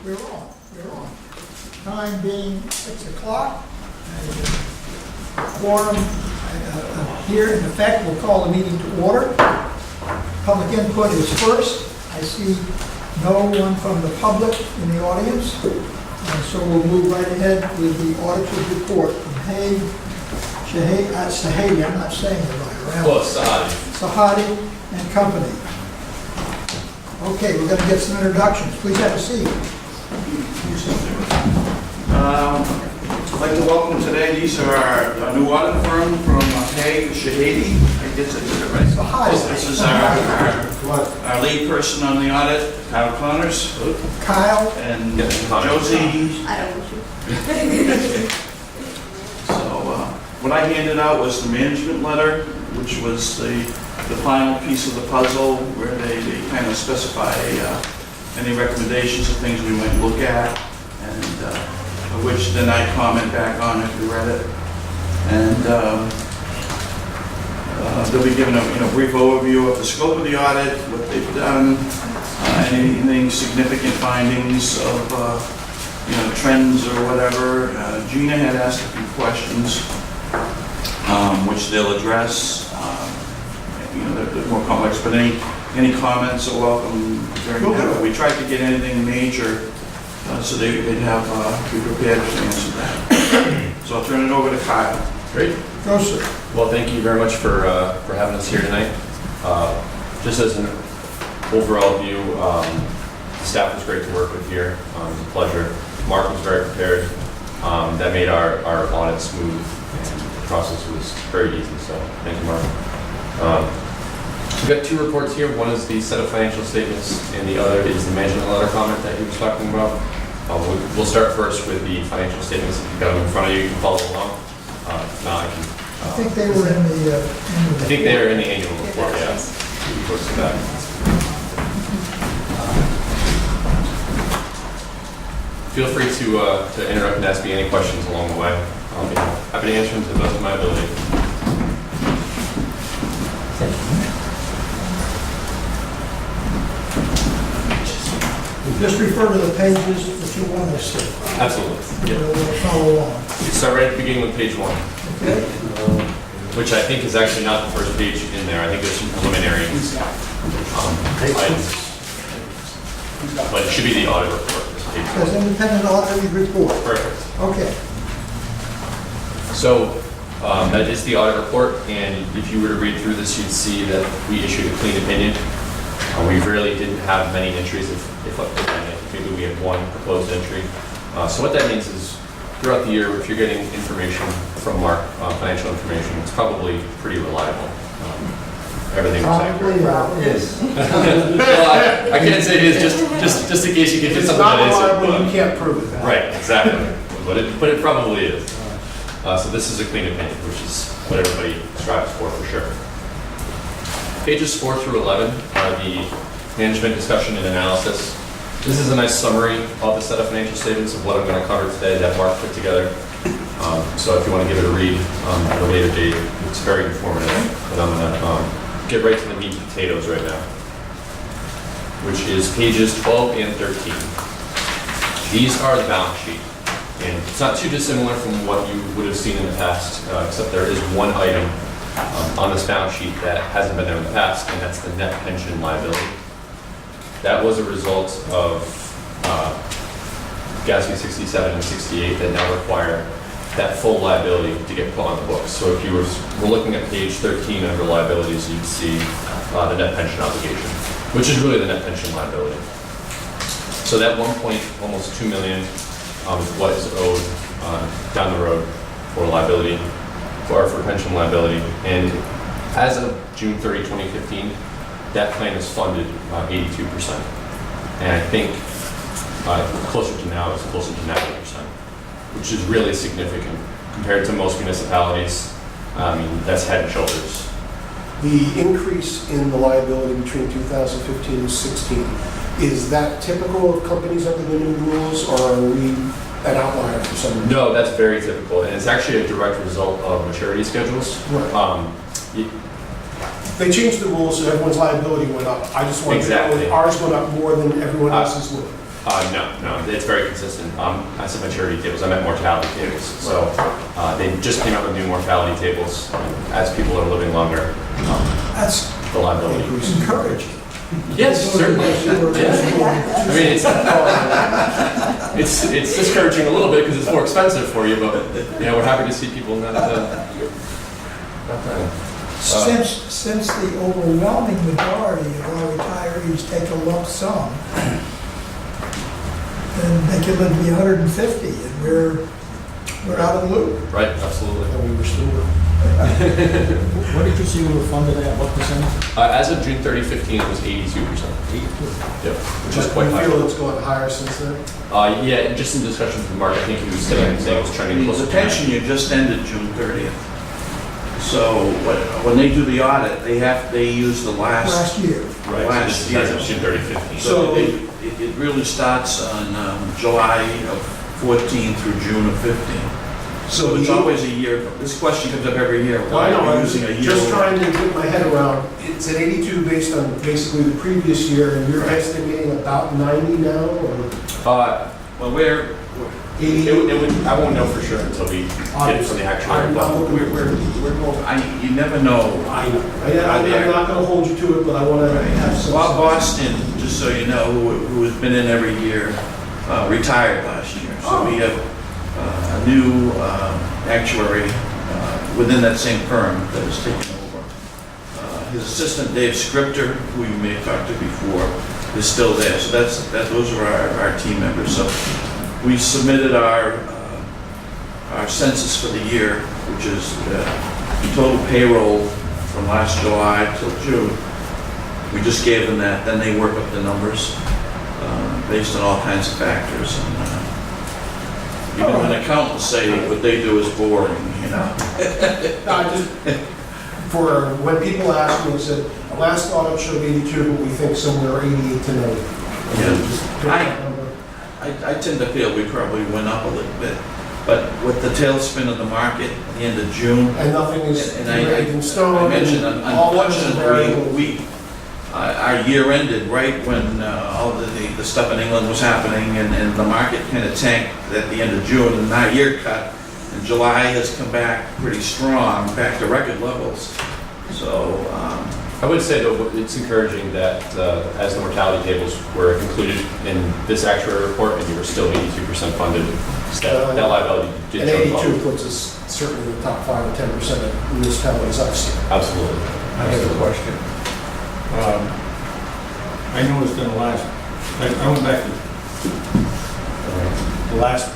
We're on. Time being 6 o'clock. Quorum here in effect. We'll call the meeting to order. Public input is first. I see no one from the public in the audience. And so we'll move right ahead with the auditor's report from Sahadi, I'm not saying it right. Well, Sahadi. Sahadi and Company. Okay, we're going to get some introductions. Please have a seat. I'd like to welcome today, these are our new audit firm from Shahadi. I guess I did it right. Sahadi. This is our lead person on the audit, Kyle Connors. Kyle. And Josie. I don't wish you. So what I handed out was the management letter, which was the final piece of the puzzle where they kind of specify any recommendations of things we might look at, and which then I comment back on if you read it. And they'll be given a brief overview of the scope of the audit, what they've done, anything significant findings of trends or whatever. Gina had asked a few questions, which they'll address. They're more complex, but any comments are welcome during that. We tried to get anything major so they'd be prepared to answer that. So I'll turn it over to Kyle. Great. Go, sir. Well, thank you very much for having us here tonight. Just as an overall view, the staff was great to work with here. It was a pleasure. Mark was very prepared. That made our audit smooth, and the process was very easy. So thank you, Mark. We've got two reports here. One is the set of financial statements, and the other is the management letter comment that he was talking about. We'll start first with the financial statements. If you've got them in front of you, you can follow along. Now I can. I think they were in the. I think they are in the annual report. Yeah. Close to that. Feel free to interrupt and ask me any questions along the way. I'll be happy to answer them to the best of my ability. Just refer to the pages that you want to see. Absolutely. We'll follow along. We start right at the beginning with page 1. Okay? Which I think is actually not the first page in there. I think there's some preliminary items. But it should be the audit report. This page Says independent auditor's report. Perfect. Okay. So that is the audit report, and if you were to read through this, you'd see that we issued a clean opinion. We really didn't have many entries, if any. Maybe we had one proposed entry. So what that means is, throughout the year, if you're getting information from Mark, financial information, it's probably pretty reliable. Everything was accurate. Probably is. Well, I can't say it is, just in case you can get something that isn't. It's not reliable, you can't prove it. Right, exactly. But it probably is. So this is a clean opinion, which is what everybody strives for sure. Pages 4 through 11 are the management discussion and analysis. This is a nice summary of the set of financial statements of what I'm going to cover today that Mark put together. So if you want to give it a read at a later date, it's very informative. But I'm going to get right to the meat and potatoes right now, which is pages 12 and 13. These are the balance sheet. And it's not too dissimilar from what you would have seen in the past, except there is one item on this balance sheet that hasn't been there in the past, and that's the net pension liability. That was a result of GASB 67 and 68 that now require that full liability to get put on the books. So if you were looking at page 13 under liabilities, you'd see the net pension obligation, which is really the net pension liability. So that almost 2 million is what is owed down the road for liability, for pension liability. And as of June 30, 2015, that plan is funded 82%. And I think closer to now, it's closer to 90%, which is really significant compared to most municipalities. I mean, that's head and shoulders. The increase in the liability between 2015 and 16, is that typical of companies under the new rules, or are we an outlier for some reason? No, that's very typical, and it's actually a direct result of maturity schedules. Right. They changed the rules so everyone's liability went up. I just wanted to know if ours went up more than everyone else's would. No, it's very consistent. I said maturity tables, I meant mortality tables. So they just came out with new mortality tables. As people are living longer, That's the liability. encouraging. Yes, certainly. Yeah. I mean, it's discouraging a little bit because it's more expensive for you, but we're happy to see people not Since the overwhelming majority of our retirees take a lump sum, then they can live to be 150, and we're out of the loop. Right, absolutely. And we were still, What did you say you were funded at, what percentage? As of June 30, 15, it was 82%. 82. Yep, which is quite we high. feel it's gone higher since then. Yeah, just in discussions with Mark, I think he was saying it was trending closer The to pension year just ended June 30th. So when they do the audit, they use the Last year. Right, last so this is as of year. June 30, 15. So it really starts on July of 14 through June of 15. So it's always a year. This question comes up every year. Well, I know, Why are I we was using a year? just trying to get my head around, it's at 82 based on basically the previous year, and you're estimating about 90 now, or Well, we're 80? I won't know for sure until we get it from the actuary. but- We're going, you never know. I know. I'm not gonna hold you to it, but I wanna have some. Bob Boston, just so you know, who has been in every year, retired last year. So we have a new actuary within that same firm that is taking over. His assistant, Dave Scripter, who you may have talked to before, is still there. So those are our team members. So we submitted our census for the year, which is total payroll from last July till June. We just gave them that, then they work up the numbers based on all kinds of factors. And even when accountants say what they do is boring, I just, for when people ask me, I said, the last audit showed 82, but we think somewhere 88 to 90. Yeah. Just pick that number. I tend to feel we probably went up a little bit. But with the tailspin of the market at the end of June, And nothing is and laid in stone. I mentioned, and all those unfortunately, variables. our year ended right when all the stuff in England was happening and the market kind of tanked at the end of June, and our year cut, and July has come back pretty strong, back to record levels. So, I would say though, it's encouraging that as the mortality tables were included in this actuary report, and you were still 82% funded, that liability did And jump up. 82 puts us certainly in the top 5 or 10% of municipalities I've seen. Absolutely. I have a question. I noticed in the last, I went back to the last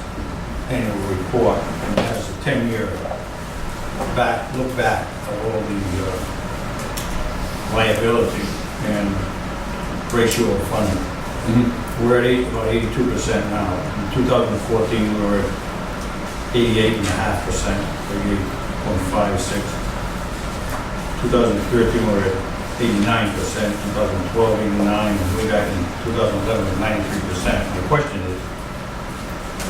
annual report, and it has a 10-year look back of all the liability and ratio of funding. Mm-hmm. We're at about 82% now. In 2014, we were at 88.5%, 88.56. 2013, we were at 89%, 2012, 89, and way back in 2011, 93%. The question is,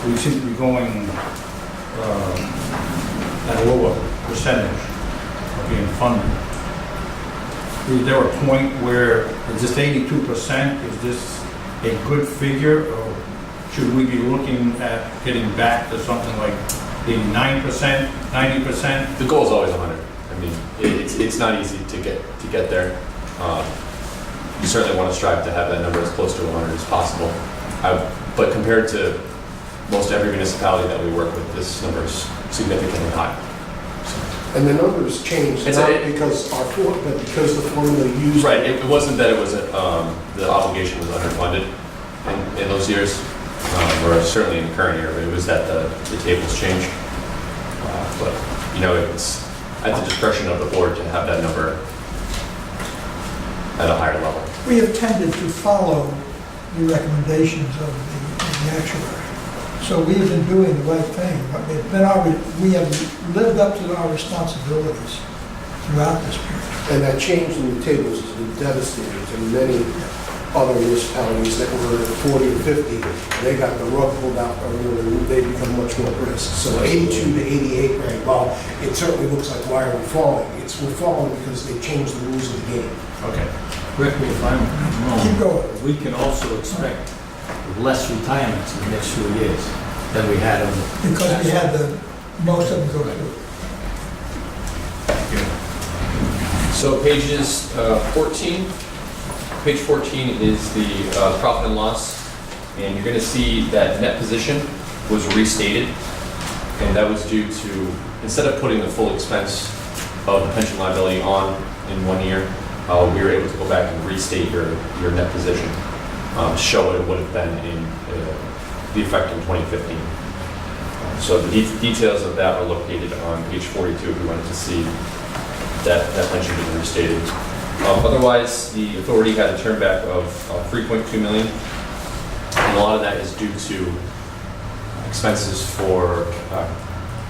we seem to be going at a lower percentage of being funded. Is there a point where, is this 82%, is this a good figure, or should we be looking at getting back to something like 89%, 90%? The goal is always 100. I mean, it's not easy to get there. You certainly want to strive to have that number as close to 100 as possible. But compared to most every municipality that we work with, this number is significantly high. And the numbers changed, It's not a- because our formula, but because the formula used. Right, it wasn't that it was, the obligation was underfunded in those years, or certainly in the current year, but it was that the tables changed. But, it's at the discretion of the board to have that number at a higher level. We have tended to follow the recommendations of the actuary. So we have been doing the right thing, but we have lived up to our responsibilities throughout this period. And that change in the tables has been devastating to many other municipalities that were at 40 or 50. They got the rug pulled out, and they become much more brisk. So 82 to 88, right, well, it certainly looks like why are we falling? We're falling because they changed the rules of the game. Okay. Correct me if I'm Keep wrong. going. We can also expect less retirements in the next few years than we had in the... Because we had most of them go through. So pages 14, page 14 is the profit and loss, and you're going to see that net position was restated, and that was due to, instead of putting the full expense of the pension liability on in 1 year, we were able to go back and restate your net position, show what it would have been in the effect in 2015. So the details of that are located on page 42 if you wanted to see that pension being restated. Otherwise, the authority had a turnback of 3.2 million, and a lot of that is due to expenses for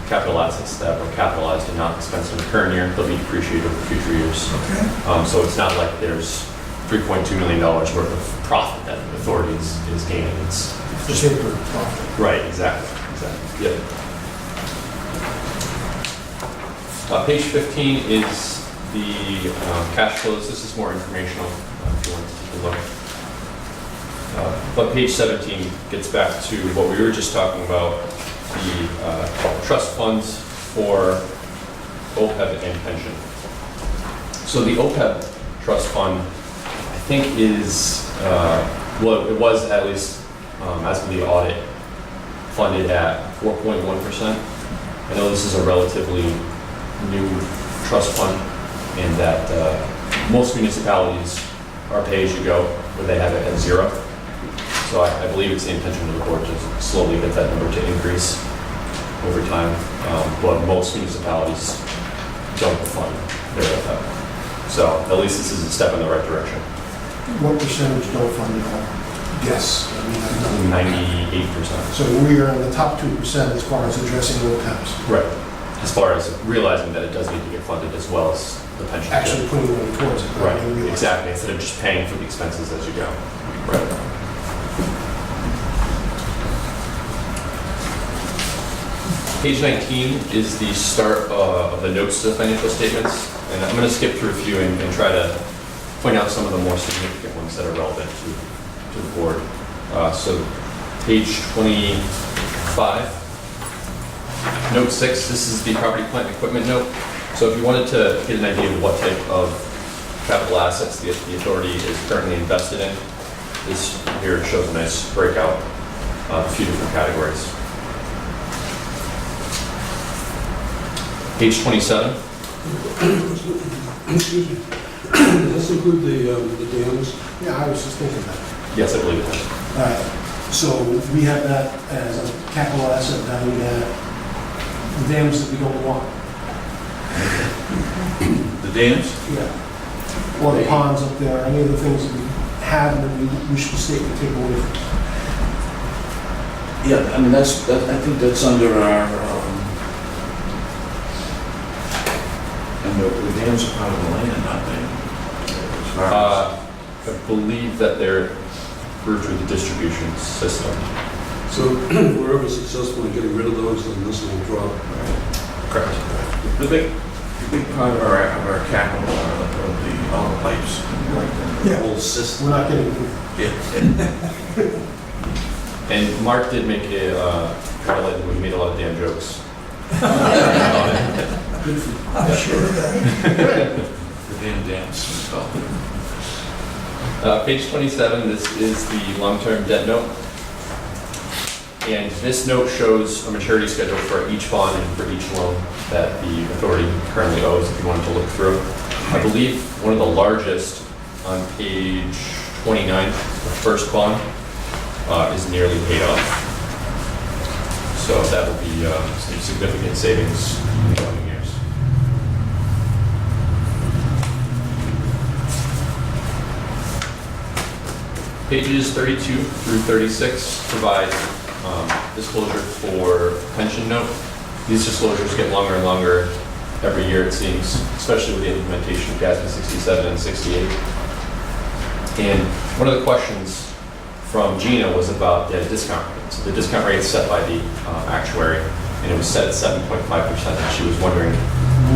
capital assets that were capitalized and not expensed in the current year. They'll be depreciated over future years. Okay. So it's not like there's $3.2 million worth of profit that the authority is gaining. It's Just paper profit. right, exactly. Yep. Page 15 is the cash flows. This is more informational if you want to take a look. But page 17 gets back to what we were just talking about, the trust funds for OPEB and pension. So the OPEB trust fund, I think is, well, it was at least, as of the audit, funded at 4.1%. I know this is a relatively new trust fund, and that most municipalities are pay-as-you-go, where they have it at 0. So I believe it's the intention of the board to slowly get that number to increase over time, but most municipalities don't fund their OPEB. So at least this is a step in the right direction. What percentage don't fund at all? Yes. I mean, I don't know. 98%. So we are in the top 2% as far as addressing OPEBs. Right. As far as realizing that it does need to get funded as well as the pension. Actually putting money towards it. Right, exactly, instead of just paying for the expenses as you go. Right. Page 19 is the start of the notes to the financial statements, and I'm going to skip through a few and try to point out some of the more significant ones that are relevant to the board. So page 25, note 6, this is the property, plant, and equipment note. So if you wanted to get an idea of what type of capital assets the authority is currently invested in, this here shows a nice breakout of a few different categories. Page 27. Excuse me. Does this include the dams? Yeah, I was just thinking that. Yes, I believe it does. All right, so we have that as a capital asset valued at the dams that we don't want. The dams? Yeah. Or the ponds up there, any of the things that we have that we wish the state would take away from us. Yeah, I mean, I think that's under our, and the dams are part of the land, aren't they? As far as- I believe that they're through the distribution system. So we're ever successful in getting rid of those, then this will drop. Correct. The big part of our capital are all the pipes, like the Yeah. whole system. We're not getting, Yeah. And Mark did make a highlight when he made a lot of damn jokes. I'm sure of that. The damn dams. So, Page 27, this is the long-term debt note. And this note shows a maturity schedule for each bond and for each loan that the authority currently owes, if you wanted to look through. I believe one of the largest on page 29, the first bond, is nearly paid off. So that will be some significant savings in the coming years. Pages 32 through 36 provide disclosure for pension note. These disclosures get longer and longer every year, it seems, especially with the implementation of GASB 67 and 68. And one of the questions from Gina was about the discount rate. So the discount rate is set by the actuary, and it was set at 7.5%. And she was wondering,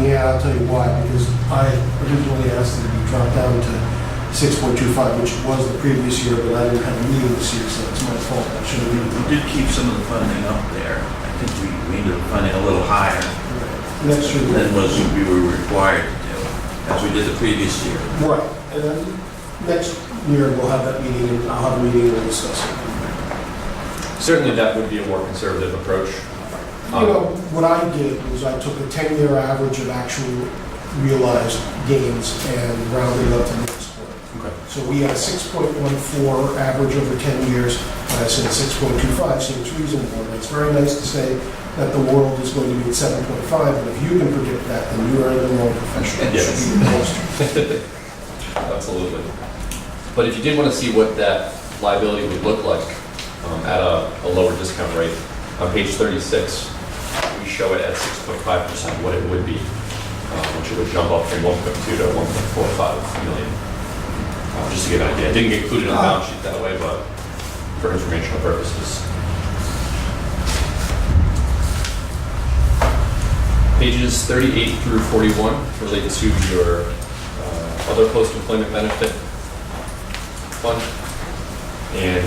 yeah, I'll tell you why, because I originally asked it to be dropped down to 6.25, which was the previous year, but I didn't have a meeting this year, so it's my fault. I should have We did keep some of the funding up there. I think we ended up funding a little higher Next year. than was we were required to do, as we did the previous year. Right, and then next year we'll have that meeting, and I'll have a meeting and we'll discuss it. Certainly, that would be a more conservative approach. You know, what I did was I took a 10-year average of actual realized gains and rounded up to the next quarter. Okay. So we had a 6.14 average over 10 years, and I said 6.25 seems reasonable. And it's very nice to say that the world is going to be at 7.5, and if you can predict that, then you are the wrong professional. You Yes. should be the most. Absolutely. But if you did want to see what that liability would look like at a lower discount rate, on page 36, we show it at 6.5% what it would be, which it would jump up from 1.2 to 1.45 million. Just to give an idea. I didn't get included on the balance sheet that way, but for informational purposes. Pages 38 through 41 relate to your other post-employment benefit fund. And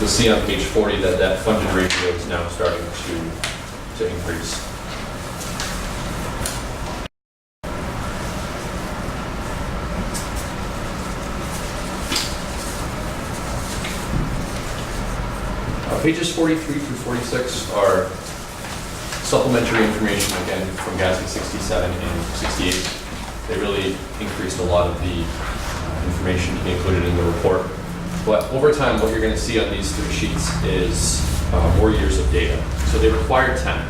you'll see on page 40 that that funded ratio is now starting to increase. Pages 43 through 46 are supplementary information, again, from GASB 67 and 68. They really increased a lot of the information to be included in the report. But over time, what you're going to see on these three sheets is more years of data. So they require 10,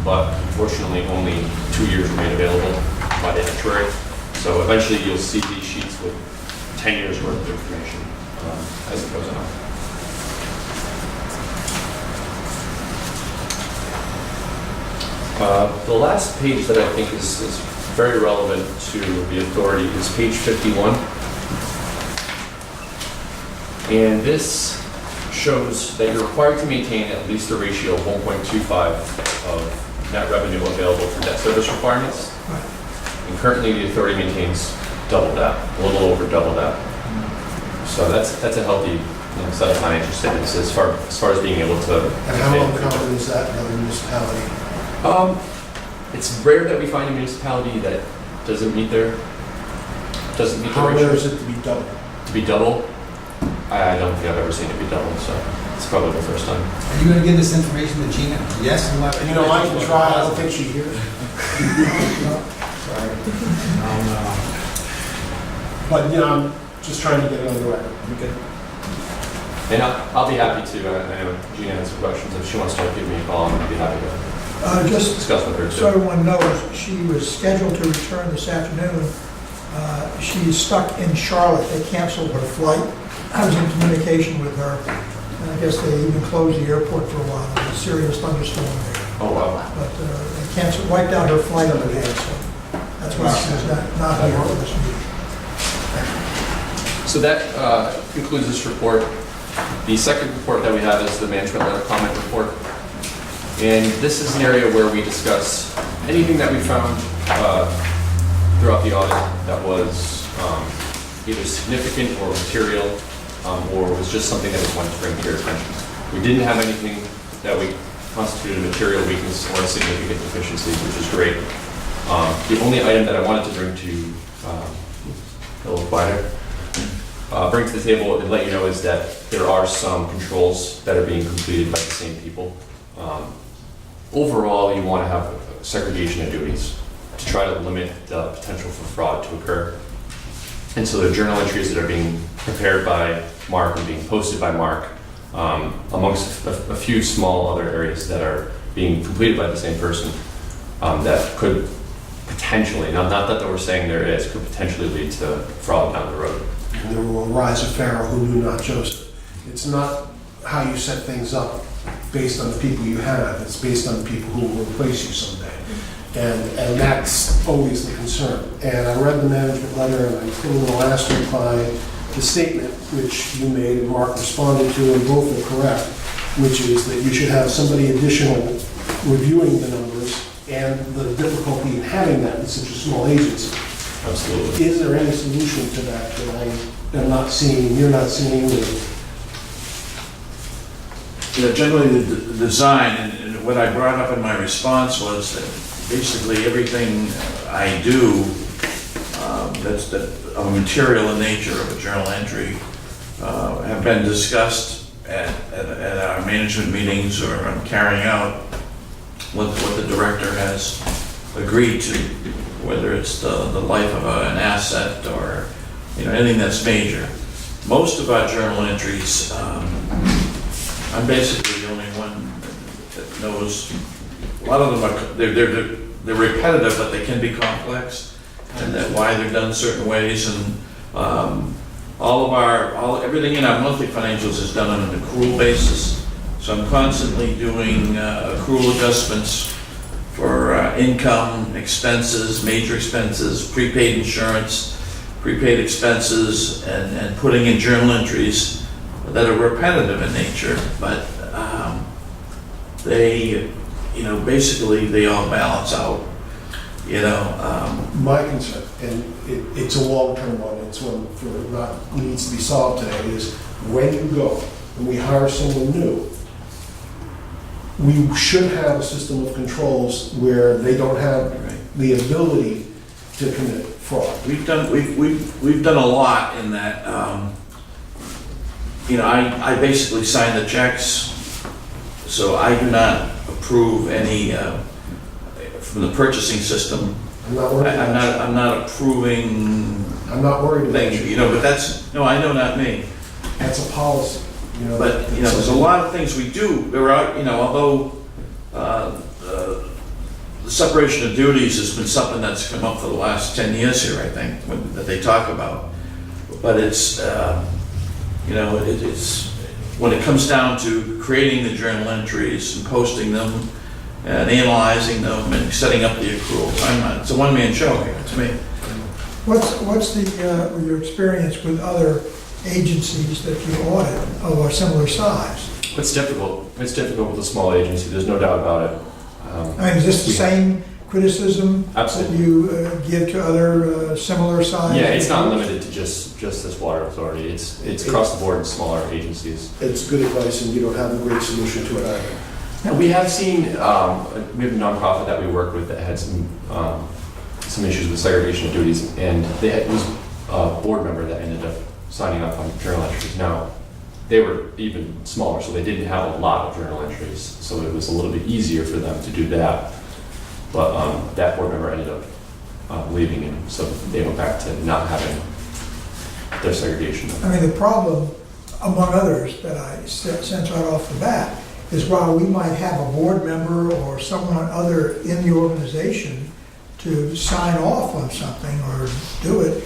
but unfortunately only 2 years remain available by the actuary. So eventually you'll see these sheets with 10 years worth of information as it goes on. The last page that I think is very relevant to the authority is page 51. And this shows that you're required to maintain at least a ratio of 1.25 of net revenue available for debt service requirements. And currently the authority maintains double that, a little over double that. So that's a healthy set of financial statements as far as being able to. And how uncommon is that in other municipality? It's rare that we find a municipality that doesn't meet the How ratio. rare is it to be double? To be double, I don't think I've ever seen it be double, so it's probably the first time. Are you going to give this information to Gina? Yes? You know, I can try, I don't think she hears. Sorry. No. But, you know, I'm just trying to get it on the record. And I'll be happy to, I know Gina has some questions, if she wants to give me a call, I'd be happy to Just discuss with her so too. everyone knows, she was scheduled to return this afternoon. She's stuck in Charlotte. They canceled her flight. I was in communication with her. And I guess they even closed the airport for a while. There was a serious thunderstorm there. Oh, wow. But they canceled, wiped out her flight over there, so that's why she was not here for this meeting. So that concludes this report. The second report that we have is the management letter comment report. And this is an area where we discuss anything that we found throughout the audit that was either significant or material, or was just something that we wanted to bring to your attention. We didn't have anything that we constituted a material weakness or a significant deficiency, which is great. The only item that I wanted to bring to a little quieter, bring to the table and let you know is that there are some controls that are being completed by the same people. Overall, you want to have segregation of duties to try to limit the potential for fraud to occur. And so the journal entries that are being prepared by Mark and being posted by Mark, amongst a few small other areas that are being completed by the same person, that could potentially, not that we're saying there is, could potentially lead to fraud down the road. And there will arise a Pharaoh who knew not Joseph. It's not how you set things up based on the people you have. It's based on the people who will replace you someday. And that's always the concern. And I read the management letter, and I put in the last reply the statement which you made and Mark responded to, and both are correct, which is that you should have somebody additional reviewing the numbers and the difficulty in having that in such a small agency. Absolutely. Is there any solution to that that I am not seeing, you're not seeing? Generally, the design, and what I brought up in my response was that basically everything I do that's of a material in nature of a journal entry have been discussed at our management meetings, or I'm carrying out what the director has agreed to, whether it's the life of an asset or anything that's major. Most of our journal entries, I'm basically the only one that knows. A lot of them are they're repetitive, but they can be complex, and that why they're done certain ways. And everything in our monthly financials is done on an accrual basis. So I'm constantly doing accrual adjustments for income, expenses, major expenses, prepaid insurance, prepaid expenses, and putting in journal entries that are repetitive in nature, but they, basically they all balance out, My concern, and it's a long-term one, it's one for not needs to be solved today, is when you go and we hire someone new, we should have a system of controls where they don't have the ability to commit fraud. We've done a lot in that. I basically sign the checks, so I do not approve any from the purchasing system. I'm not worried about you. I'm not approving I'm not worried about things, you. but that's, no, I know, not me. That's a policy, But, there's a lot of things we do. There are, although the separation of duties has been something that's come up for the last 10 years here, I think, that they talk about. But it's, it's, when it comes down to creating the journal entries and posting them and analyzing them and setting up the accruals, it's a one-man show here, it's me. What's your experience with other agencies that you audit of a similar size? It's difficult. It's difficult with a small agency. There's no doubt about it. I mean, is this the same criticism that Absolutely. you give to other similar size? Yeah, it's not limited to just this water authority. It's across the board in smaller agencies. It's good advice, and you don't have a great solution to it either. Now, we have seen, we have a nonprofit that we work with that had some issues with segregation of duties, and it was a board member that ended up signing up on journal entries. Now, they were even smaller, so they didn't have a lot of journal entries, so it was a little bit easier for them to do that. But that board member ended up leaving, and so they went back to not having their segregation. I mean, the problem, among others, that I sense right off the bat, is while we might have a board member or someone other in the organization to sign off on something or do it,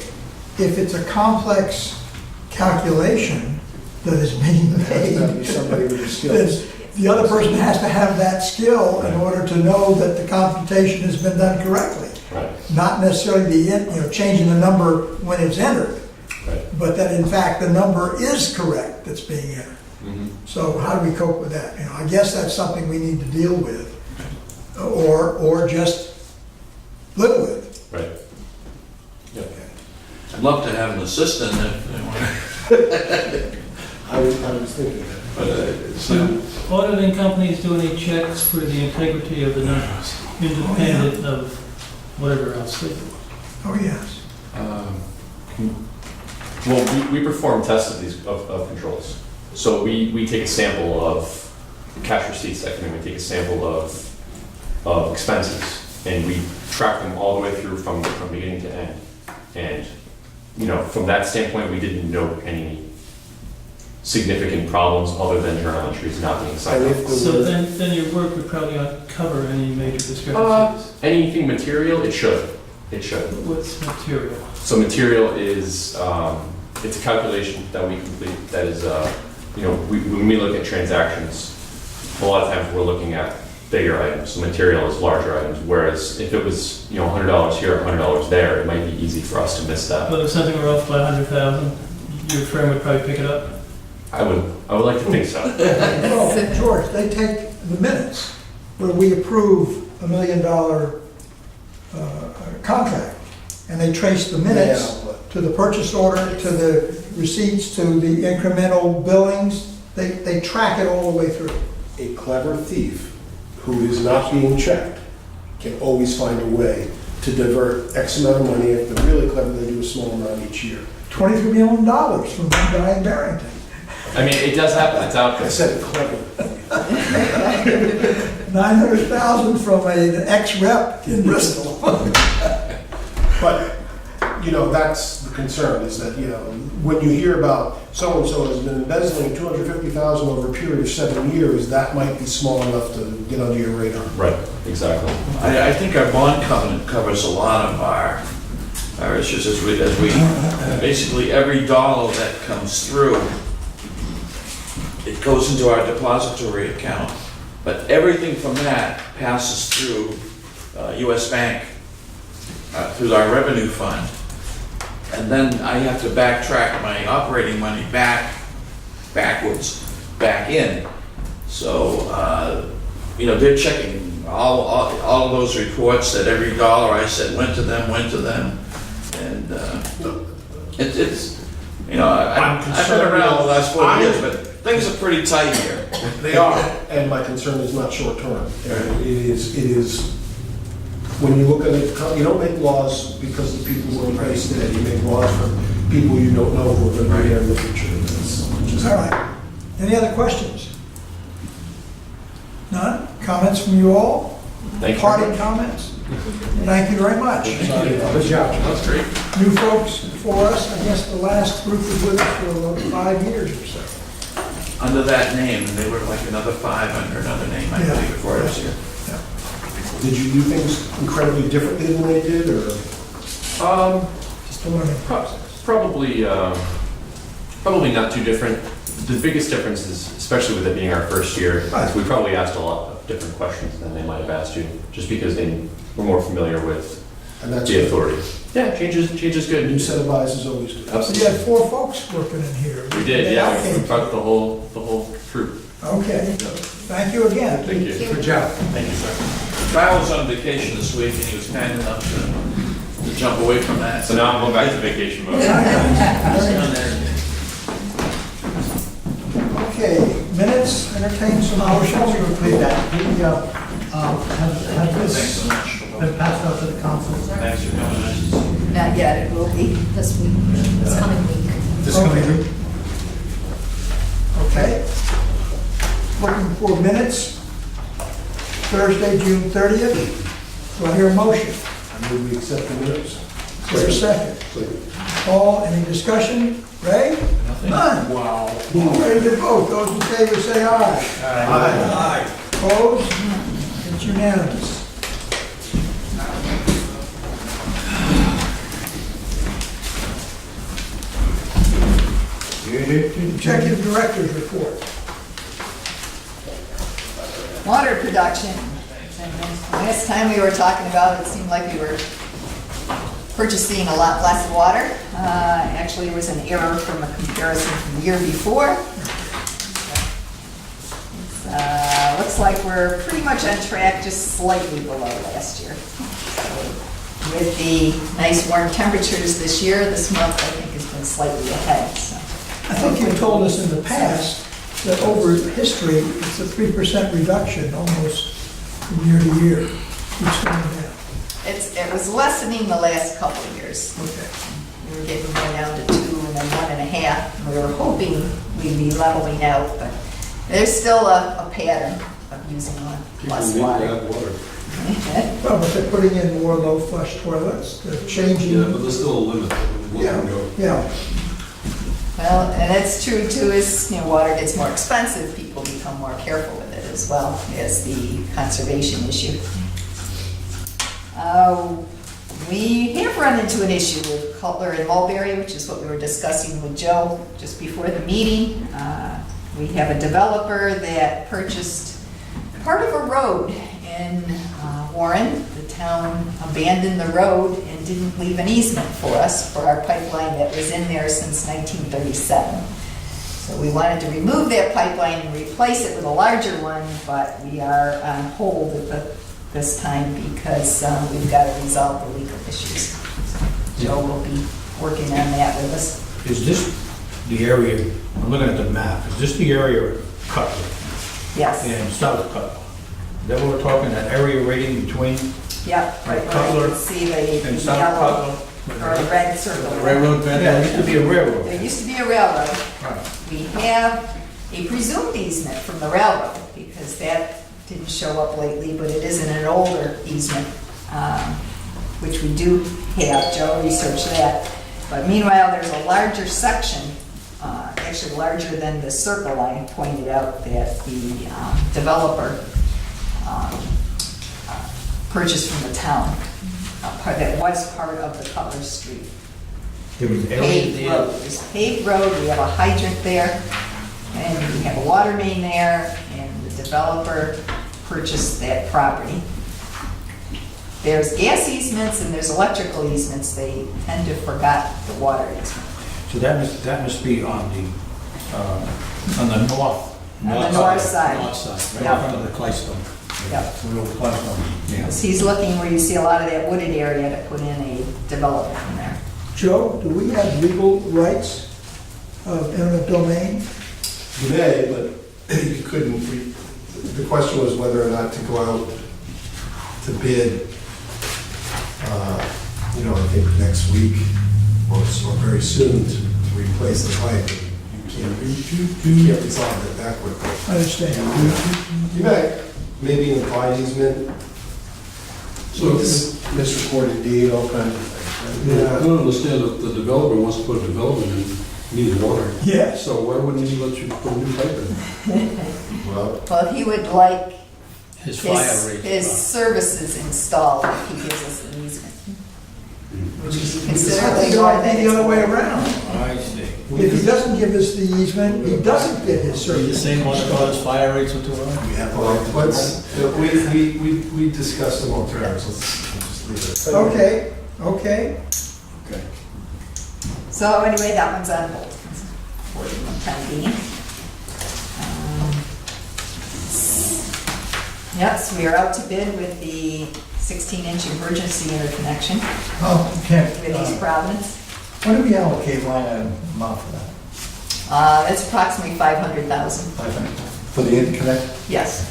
if it's a complex calculation that is being It has to be made, somebody with the skills. then the other person has to have that skill in order to know that the computation has been done correctly. Right. Not necessarily changing the number when it's entered, Right. but that in fact the number is correct that's being entered. Mm-hmm. So how do we cope with that? I guess that's something we need to deal with, or just live with. Right. Yeah. I'd love to have an assistant if they want. I was thinking that. But it's Do auditing companies do any checks for the integrity of the numbers, independent of whatever else they do? Oh, yes. Well, we perform tests of these of controls. So we take a sample of cash receipts that come in. We take a sample of expenses, and we track them all the way through from beginning to end. And from that standpoint, we didn't note any significant problems other than journal entries not being signed And if off. the- So then your work would probably not cover any major discrepancies. Anything material, it should. It should. What's material? So material is, it's a calculation that we complete that is, when we look at transactions, a lot of times we're looking at bigger items. So material is larger items, whereas if it was, $100 here, $100 there, it might be easy for us to miss that. But if something were off by 100,000, your firm would probably pick it up? I would like to think so. Well, George, they take the minutes where we approve $1 million contract, and they trace the minutes Yeah, but- to the purchase order, to the receipts, to the incremental billings. They track it all the way through. A clever thief who is not being checked can always find a way to divert X amount of money. If they're really clever, they do a small amount each year. $23 million from one guy in Barrington. I mean, it does happen, it's out I there. said clever. 900,000 from an ex-rep in Bristol. But, you know, that's the concern, is that, you know, when you hear about so-and-so has been embezzling $250,000 over a period of 7 years, that might be small enough to get under your radar. Right, exactly. I think our bond covenant covers a lot of our issues as we, basically every dollar that comes through, it goes into our depository account, but everything from that passes through US Bank, through our revenue fund. And then I have to backtrack my operating money backwards, back in. So, you know, they're checking all of those reports that every dollar I said went to them. And it's, you know, I've been around the last 4 years, but things are pretty tight here. They are, and my concern is not short-term. It is, when you look at it, you don't make laws because the people who are in place today. You make laws for people you don't know who are going to be there in the future. That's just- All right. Any other questions? None? Comments from you all? Thank you. Parting comments? Thank you very much. Good job. That's great. New folks for us. I guess the last group was with us for about 5 years or so. Under that name, and they were like another 5 under another name, I Yeah. believe, before I was here. Did you do things incredibly differently than they did, or? Just a learning process. Probably not too different. The biggest difference is, especially with it being our first year, is we probably asked a lot of different questions than they might have asked you, just because they were more familiar with And that's the authority. Yeah, change is A new good. set of eyes is always good. So you Absolutely. had 4 folks working in here. We did, yeah, we Okay. brought the whole troop. Okay. Thank you again. Thank you. Good job. Thank you, sir. Kyle was on vacation this week, and he was kind enough to jump away from that. So now I'm going back to vacation mode. He's down there. Okay, minutes, entertain some motions. Complete that. Have this Thanks so much. been passed out to the council? Thanks for coming in. Not yet, it will be this week, this coming week. This coming week? Okay. Looking for minutes, Thursday, June 30th. Do I hear a motion? I move we accept the minutes. Is there a second? Paul, any discussion? Ray? None. Wow. Ready to vote. Those in favor say aye. Aye. Opposed? It's unanimous. Executive Director's Report. Water production. Last time we were talking about, it seemed like we were purchasing a lot less water. Actually, it was an error from a comparison from the year before. Looks like we're pretty much on track, just slightly below last year. So with the nice warm temperatures this year, this month I think has been slightly ahead, so. I think you told us in the past that over history, it's a 3% reduction almost from year to year. Keeps going down. It was lessening the last couple of years. Okay. We were getting more down to 2 and then 1.5. We were hoping we'd be leveling out, but there's still a pattern of using less People need water. that water. Well, but they're putting in more low flush toilets, they're changing. Yeah, but there's still a limit. Let them go. Yeah, Well, and that's true too, as, water gets more expensive, people become more careful with it as well as the conservation issue. We have run into an issue with Cutler and Mulberry, which is what we were discussing with Joe just before the meeting. We have a developer that purchased part of a road in Warren. The town abandoned the road and didn't leave an easement for us for our pipeline that was in there since 1937. So we wanted to remove that pipeline and replace it with a larger one, but we are on hold at this time because we've got to resolve the legal issues. Joe will be working on that with us. Is this the area, I'm looking at the map, is this the area of Cutler Yes, and South Cutler? Is that what we're talking, that area right in between yep, right where you Cutler can see the and South yellow Cutler? or the red circle. The railroad bed? Yeah, it used to be a railroad. There used to be a railroad. Right. We have a presumed easement from the railroad, because that didn't show up lately, but it is in an older easement, which we do have. Joe researched that. But meanwhile, there's a larger section, actually larger than the circle I pointed out, that the developer purchased from the town, that was part of the Cutler Street. There was area Paved there. road. There's a paved road, we have a hydrant there, and we have a water main there, and the developer purchased that property. There's gas easements and there's electrical easements. They tend to forgot the water easement. So that must be on the north. On the north side. North side, right Yeah. in front of the Clystone. Yep. The old Clystone. Yeah. Because he's looking where you see a lot of that wooded area to put in a development in there. Joe, do we have legal rights of eminent domain? You may, but you couldn't. The question was whether or not to go out to bid, I think next week or very soon to replace the pipe. You can't resolve it that quickly. I understand. You may, maybe an implied easement, So, misrecorded deed, all kinds of things. I don't understand that the developer wants to put a development in, needs water. Yes. So why wouldn't he let you put a new pipe in? Well, he would like His fire rate. his services installed if he gives us an easement, which is considerably more than The other way around. I see. If he doesn't give us the easement, he doesn't get his So you're service. saying one of those fire rates are too high? We have, we discussed some alternatives, we'll just leave it. Okay, okay. Okay. So anyway, that one's on hold for the time being. Yes, we are out to bid with the 16-inch emergency interconnection Oh, okay. with East Providence. What do we allocate line item amount for that? That's approximately 500,000. For the interconnect? Yes.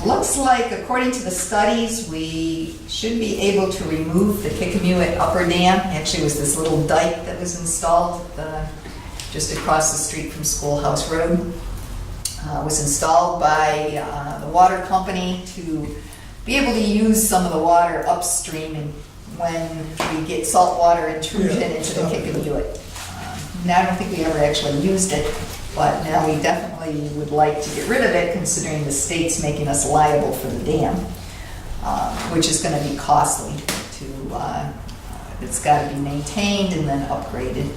Looks like, according to the studies, we should be able to remove the Kickamuit Upper Dam. Actually, it was this little dike that was installed just across the street from Schoolhouse Road. Was installed by the water company to be able to use some of the water upstream and when we get saltwater intrusion into the Kickamuit. Now, I don't think we ever actually used it, but now we definitely would like to get rid of it, considering the state's making us liable for the dam, which is going to be costly to, it's got to be maintained and then upgraded.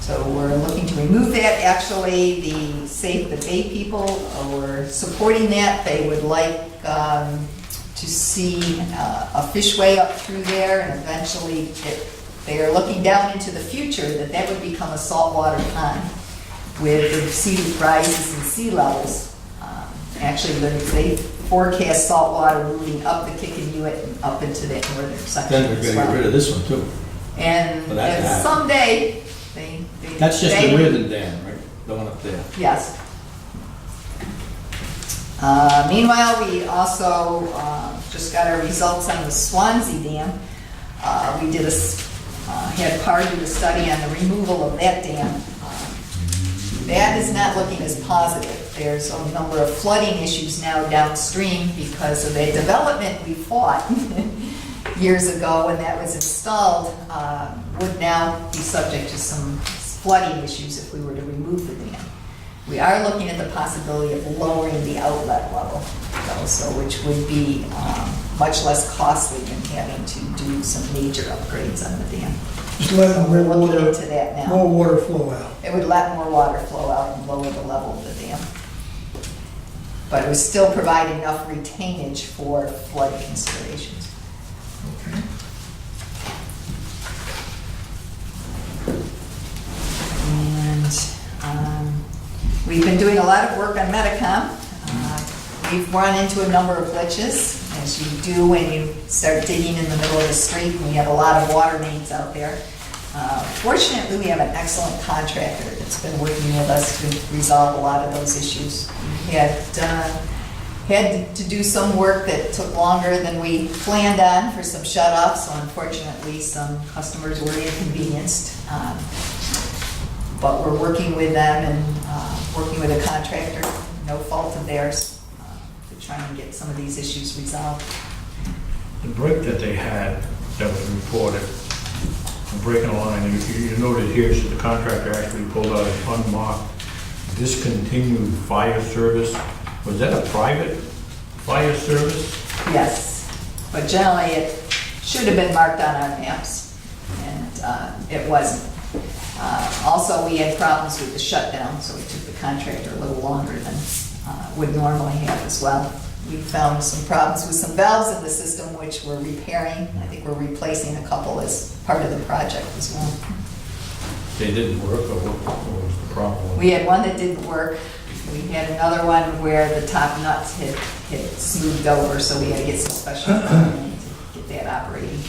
So we're looking to remove that. Actually, the Save the Bay people were supporting that. They would like to see a fishway up through there, and eventually they are looking down into the future that would become a saltwater pond with the sea rises and sea levels. Actually, they forecast saltwater moving up the Kickamuit and up into that northern section Then we're as gonna get rid well. of this one too. And Well, that happened. someday, That's just they- the Reardon Dam, right? The one up there. Yes. Meanwhile, we also just got our results on the Swansea Dam. We did had part of the study on the removal of that dam. That is not looking as positive. There's a number of flooding issues now downstream because of a development we fought years ago when that was installed, would now be subject to some flooding issues if we were to remove the dam. We are looking at the possibility of lowering the outlet level also, which would be much less costly than having to do some major upgrades on the dam. Just let So more we're looking water, into that now. more water flow out. It would let more water flow out and lower the level of the dam. But it would still provide enough retainage for flood considerations. Okay. And we've been doing a lot of work on Medicom. We've run into a number of glitches, as you do when you start digging in the middle of the street, and we have a lot of water mains out there. Fortunately, we have an excellent contractor that's been working with us to resolve a lot of those issues. We had to do some work that took longer than we planned on for some shut-offs, so unfortunately, some customers were inconvenienced. But we're working with them and working with a contractor, no fault of theirs, to try and get some of these issues resolved. The break that they had that was reported, the break in the line, you noted here, so the contractor actually pulled out an unmarked discontinued fire service. Was that a private fire service? Yes, but generally it should have been marked on our maps, and it wasn't. Also, we had problems with the shutdown, so it took the contractor a little longer than would normally have as well. We found some problems with some valves in the system, which we're repairing. I think we're replacing a couple as part of the project as well. They didn't work, or what was the problem? We had one that didn't work. We had another one where the top nuts had smoothed over, so we had to get some special equipment to get that operating.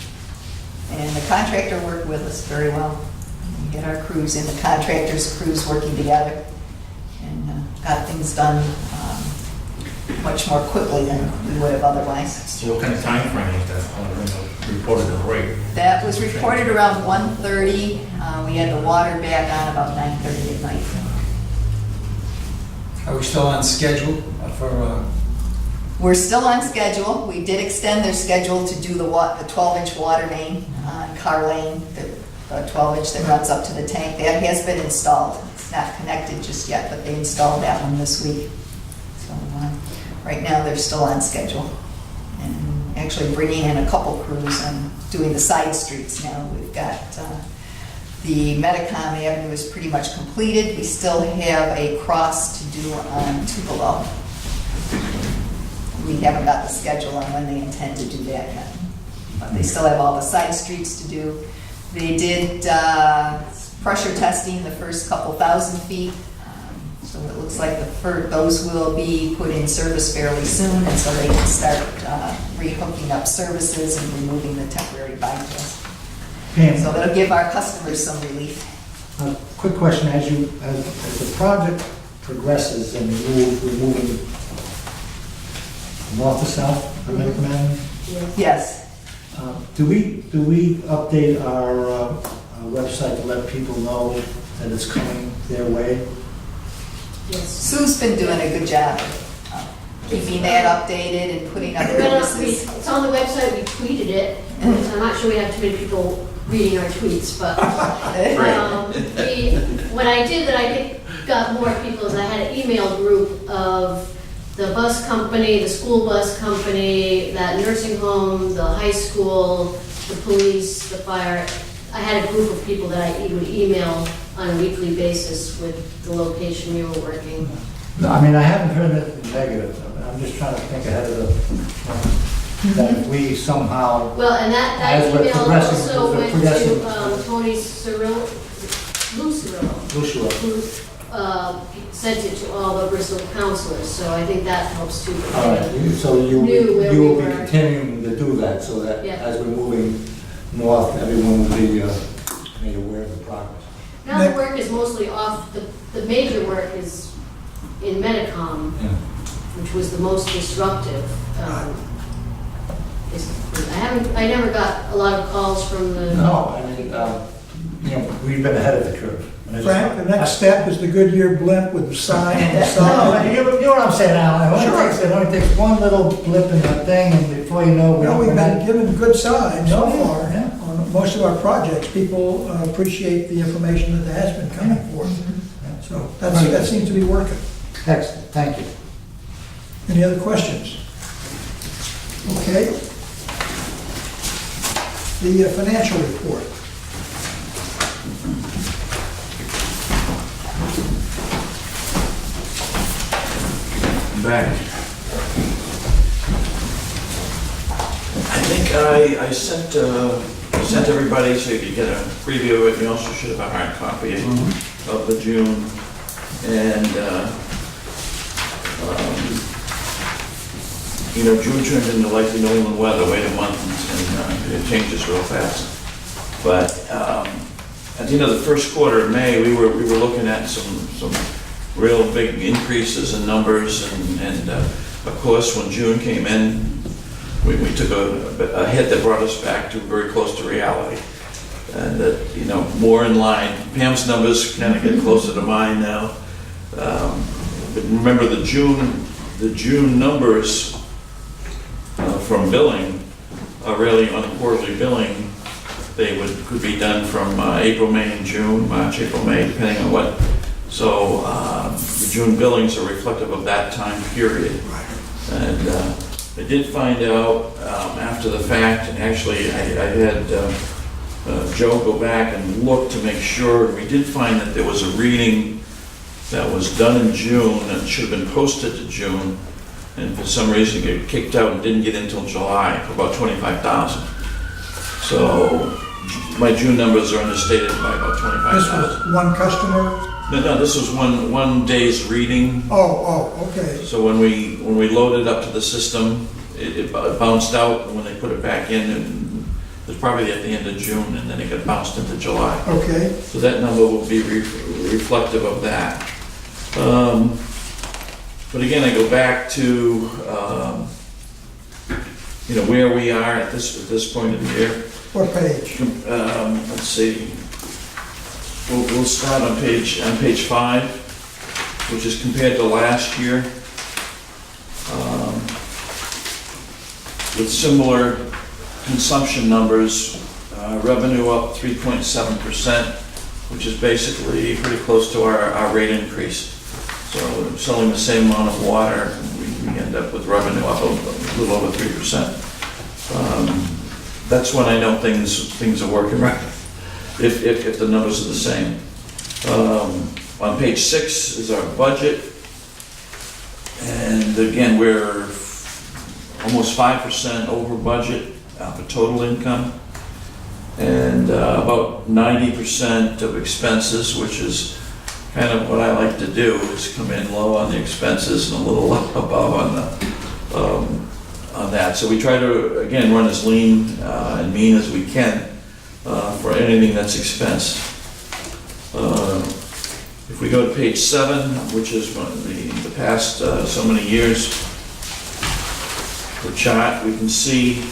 And the contractor worked with us very well. We had our crews and the contractor's crews working together, and got things done much more quickly than we would have otherwise. So what kind of time frame was that on the reported the break? That was reported around 1:30. We had the water back on about 9:30 at night. Are we still on schedule for, We're still on schedule. We did extend their schedule to do the 12-inch water main on Car Lane, the 12-inch that runs up to the tank. That has been installed. It's not connected just yet, but they installed that one this week. So right now, they're still on schedule. And actually bringing in a couple crews and doing the side streets now. We've got the Medicom Avenue is pretty much completed. We still have a cross to do on Tupelo. We haven't got the schedule on when they intend to do that yet. But they still have all the side streets to do. They did pressure testing the first couple thousand feet. So it looks like those will be put in service fairly soon, and so they can start re-hooking up services and removing the temporary bypass. So that'll give our customers some relief. Quick question, as the project progresses and we're moving north to south from Medicom Avenue, Yes. do we update our website to let people know that it's coming their way? Sue's been doing a good job of keeping that updated and putting up notices. It's on the website, we tweeted it. I'm not sure we have too many people reading our tweets, but what I did that I think got more people is I had an email group of the bus company, the school bus company, that nursing home, the high school, the police, the fire. I had a group of people that I would email on a weekly basis with the location we were working. No, I mean, I haven't heard it negative. I'm just trying to think ahead of that if we somehow, Well, and that as we're email progressing, also we're went progressing. to Tony Cirillo, Lou Cirillo, Lucia, who sent it to all the Bristol counselors, so I think that helps too. all right, so Knew where you we will be were. continuing to do that, so that Yeah. as we're moving north, everyone will be made aware of the progress. Now the work is mostly off, the major work is in Medicom, Yeah. which was the most disruptive. I never got a lot of calls from the. No, I mean, we've been ahead of the curve. And it's- Frank, the next step is the Goodyear blimp with the sign on the No, side. but you know what I'm saying, Alan? It only takes one little blip in that thing, and before you know, Well, we've been given good signs so No, yeah, far yeah. on most of our projects. People appreciate the information that has been coming forth. So that seems to be working. Excellent, thank you. Any other questions? Okay. The financial report. Back. I think I sent everybody so you could get a preview of it. You also should have a hard copy of the June and June turned into like the New England weather, wait a month and it changes real fast. But at the end of the first quarter of May, we were looking at some real big increases in numbers, and of course, when June came in, we took a hit that brought us back to very close to reality. And that, more in line. Pam's numbers kind of get closer to mine now. But remember the June numbers from billing are really on a quarterly billing. They could be done from April, May, and June, March, April, May, depending on what. So the June billings are reflective of that time period. And I did find out after the fact, and actually I had Joe go back and look to make sure. We did find that there was a reading that was done in June that should have been posted to June, and for some reason it kicked out and didn't get in until July for about 25,000. So my June numbers are understated by about 25,000. This was one customer? No, this was one day's reading. Oh, okay. So when we loaded up to the system, it bounced out, and when they put it back in, it was probably at the end of June, and then it got bounced into July. Okay. So that number will be reflective of that. But again, I go back to where we are at this point of the year. What page? Let's see. We'll start on page 5, which is compared to last year. With similar consumption numbers, revenue up 3.7%, which is basically pretty close to our rate increase. So selling the same amount of water, we end up with revenue up a little over 3%. That's when I know things are working right, if the numbers are the same. On page 6 is our budget. And again, we're almost 5% over budget for total income. And about 90% of expenses, which is kind of what I like to do, is come in low on the expenses and a little above on that. So we try to, again, run as lean and mean as we can for anything that's expense. If we go to page 7, which is the past so many years, the chart, we can see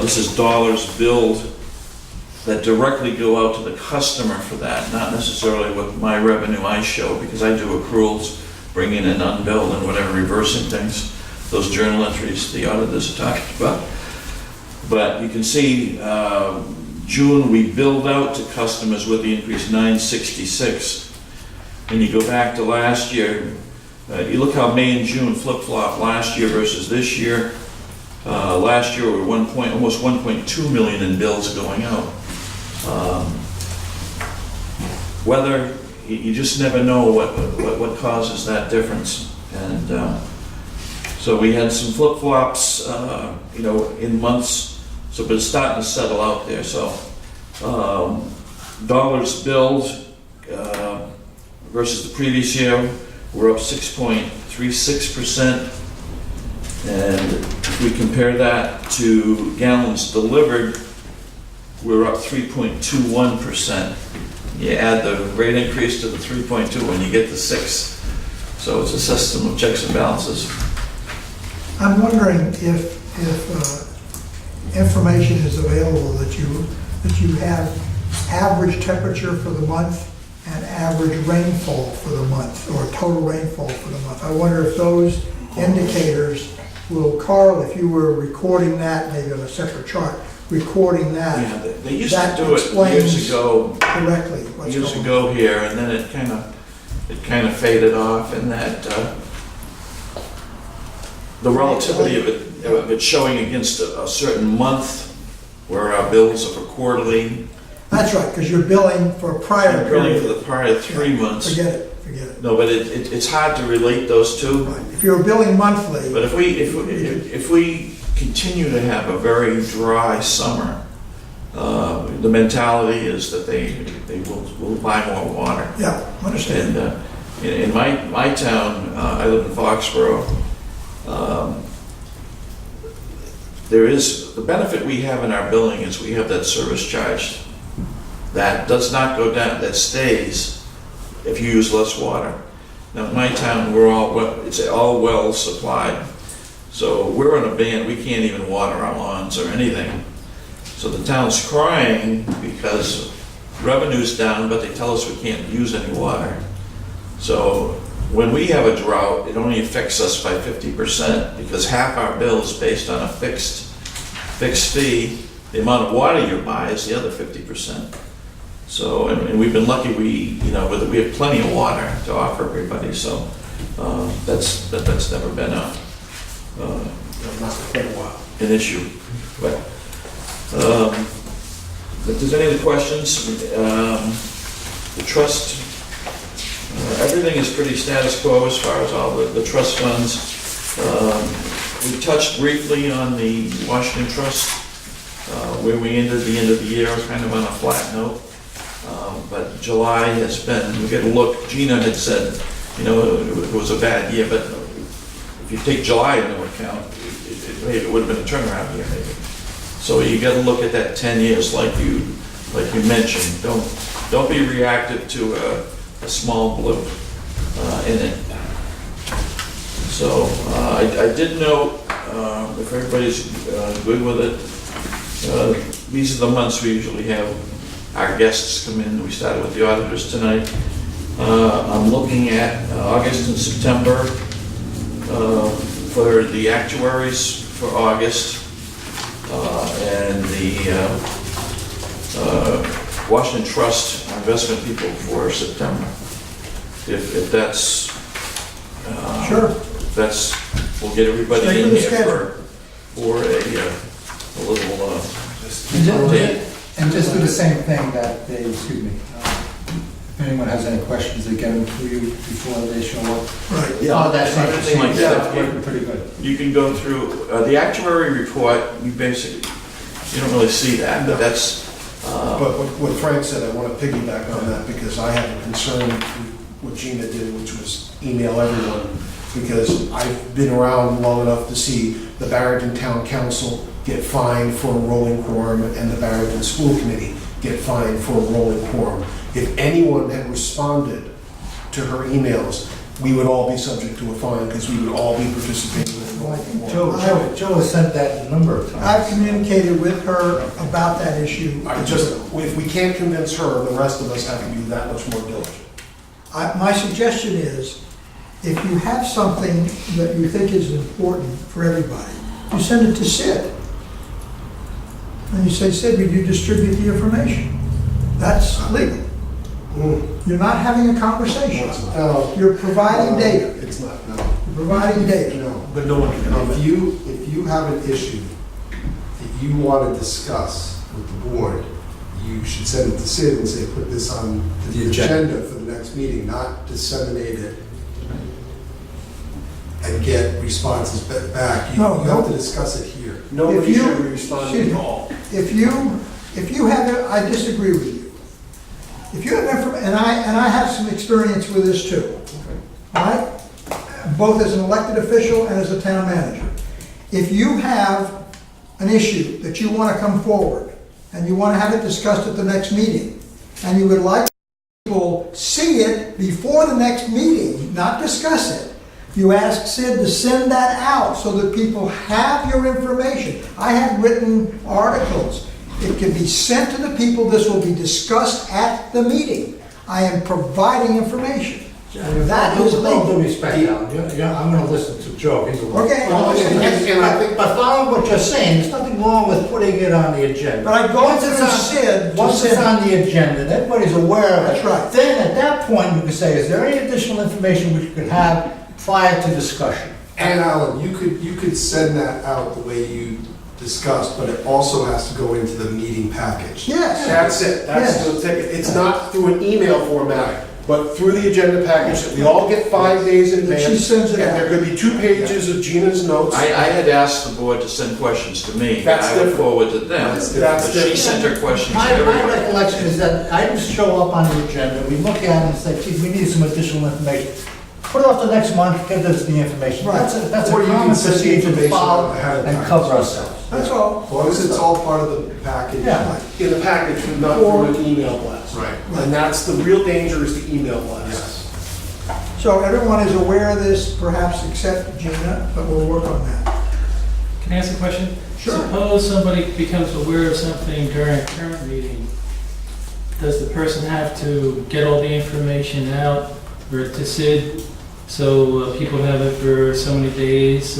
this is dollars billed that directly go out to the customer for that, not necessarily what my revenue I show, because I do accruals, bring in and unbilled and whatever, reversing things, those journal entries the auditors are talking about. But you can see June we billed out to customers with the increase 966. And you go back to last year, you look how May and June flip-flop last year versus this year. Last year we were almost 1.2 million in bills going out. Weather, you just never know what causes that difference. And so we had some flip-flops, in months, but it's starting to settle out there. So dollars billed versus the previous year, we're up 6.36%. And if we compare that to gallons delivered, we're up 3.21%. You add the rate increase to the 3.2 and you get the 6. So it's a system of checks and balances. I'm wondering if information is available that you have average temperature for the month and average rainfall for the month, or total rainfall for the month. I wonder if those indicators will, Carl, if you were recording that, maybe on a separate chart, recording that. Yeah, they used that to do it years ago. Correctly. Years ago here, and then it kind of faded off, and that the relativity of it showing against a certain month where our bills are for quarterly. That's right, because you're billing for a prior billing period. for the prior 3 months. Forget it. No, but it's hard to relate those two. Right. If you're billing monthly. But if we continue to have a very dry summer, the mentality is that they will buy more water. Yeah, understand. And in my town, I live in Foxborough. there is, the benefit we have in our billing is we have that service charge. That does not go down, that stays if you use less water. Now, in my town, it's all well supplied. So we're on a ban, we can't even water our lawns or anything. So the town's crying because revenue's down, but they tell us we can't use any water. So when we have a drought, it only affects us by 50% because half our bill is based on a fixed fee. The amount of water you buy is the other 50%. So, and we've been lucky, we have plenty of water to offer everybody, so that's never been an issue. But if there's any other questions, the trust, everything is pretty status quo as far as all the trust funds. We touched briefly on the Washington Trust, where we ended the end of the year kind of on a flat note. But July has been, we get a look, Gina had said, it was a bad year, but if you take July into account, it would have been a turnaround year maybe. So you got to look at that 10 years like you mentioned. Don't be reactive to a small blip in it. So I did note, if everybody's good with it, these are the months we usually have our guests come in. We started with the auditors tonight. I'm looking at August and September for the actuaries for August and the Washington Trust investment people for September. If that's Sure. We'll get everybody Stay in with the here for a little update. And just do the same thing that they, if anyone has any questions, they get them to you before they show up. Right. Yeah, that's anything like that. working pretty good. You can go through, the actuary report, you don't really see that, but that's, But what Frank said, I want to piggyback on that because I have a concern with what Gina did, which was email everyone, because I've been around long enough to see the Barrington Town Council get fined for a rolling quorum and the Barrington School Committee get fined for a rolling quorum. If anyone had responded to her emails, we would all be subject to a fine because we would all be participating in a rolling quorum. Joe has said that a number of times. I've communicated with her about that issue. If we can't convince her, the rest of us have to be that much more diligent. My suggestion is, if you have something that you think is important for everybody, you send it to Sid. And you say, Sid, would you distribute the information? That's legal. You're not having a conversation. You're providing data. It's not, no. You're providing data. No, but no one can comment. If you have an issue that you want to discuss with the board, you should send it to Sid and say, put this on the agenda for the next meeting, not disseminate it and get responses back. You have to discuss it here. Nobody should be responding at all. If you have, I disagree with you. If you have information, and I have some experience with this too, all right? Both as an elected official and as a town manager. If you have an issue that you want to come forward and you want to have it discussed at the next meeting, and you would like people to see it before the next meeting, not discuss it, you ask Sid to send that out so that people have your information. I have written articles. It can be sent to the people. This will be discussed at the meeting. I am providing information. That is With all due legal. respect, Alan, I'm going to listen to Joe. He's a lawyer. Okay. And I think, but following what you're saying, there's nothing wrong with putting it on the agenda. But I go through Sid. Once it's on the agenda, and everybody's aware of it. That's right. Then at that point, you can say, is there any additional information we could have prior to discussion? And Alan, you could send that out the way you discussed, but it also has to go into the meeting package. Yes. That's it. It's not through an email format, but through the agenda package that we all get 5 days in advance. She sends it And out. there could be 2 pages of Gina's notes. I had asked the board to send questions to me. That's I would different. forward to them. That's But she different. sent her questions to My everybody. recollection is that items show up on the agenda, we look at it and say, gee, we need some additional information. Put it off the next month, give us the information. Right. That's a Or you can common send the procedure to information follow ahead of and time. cover ourselves. That's all. As long as it's all part of the package. Yeah. In the package, but not through an email blast. Right. And that's the real danger, is the email blast. Yes. So everyone is aware of this, perhaps except Gina, but we'll work on that. Can I ask a question? Sure. Suppose somebody becomes aware of something during a current meeting. Does the person have to get all the information out or to Sid so people have it for so many days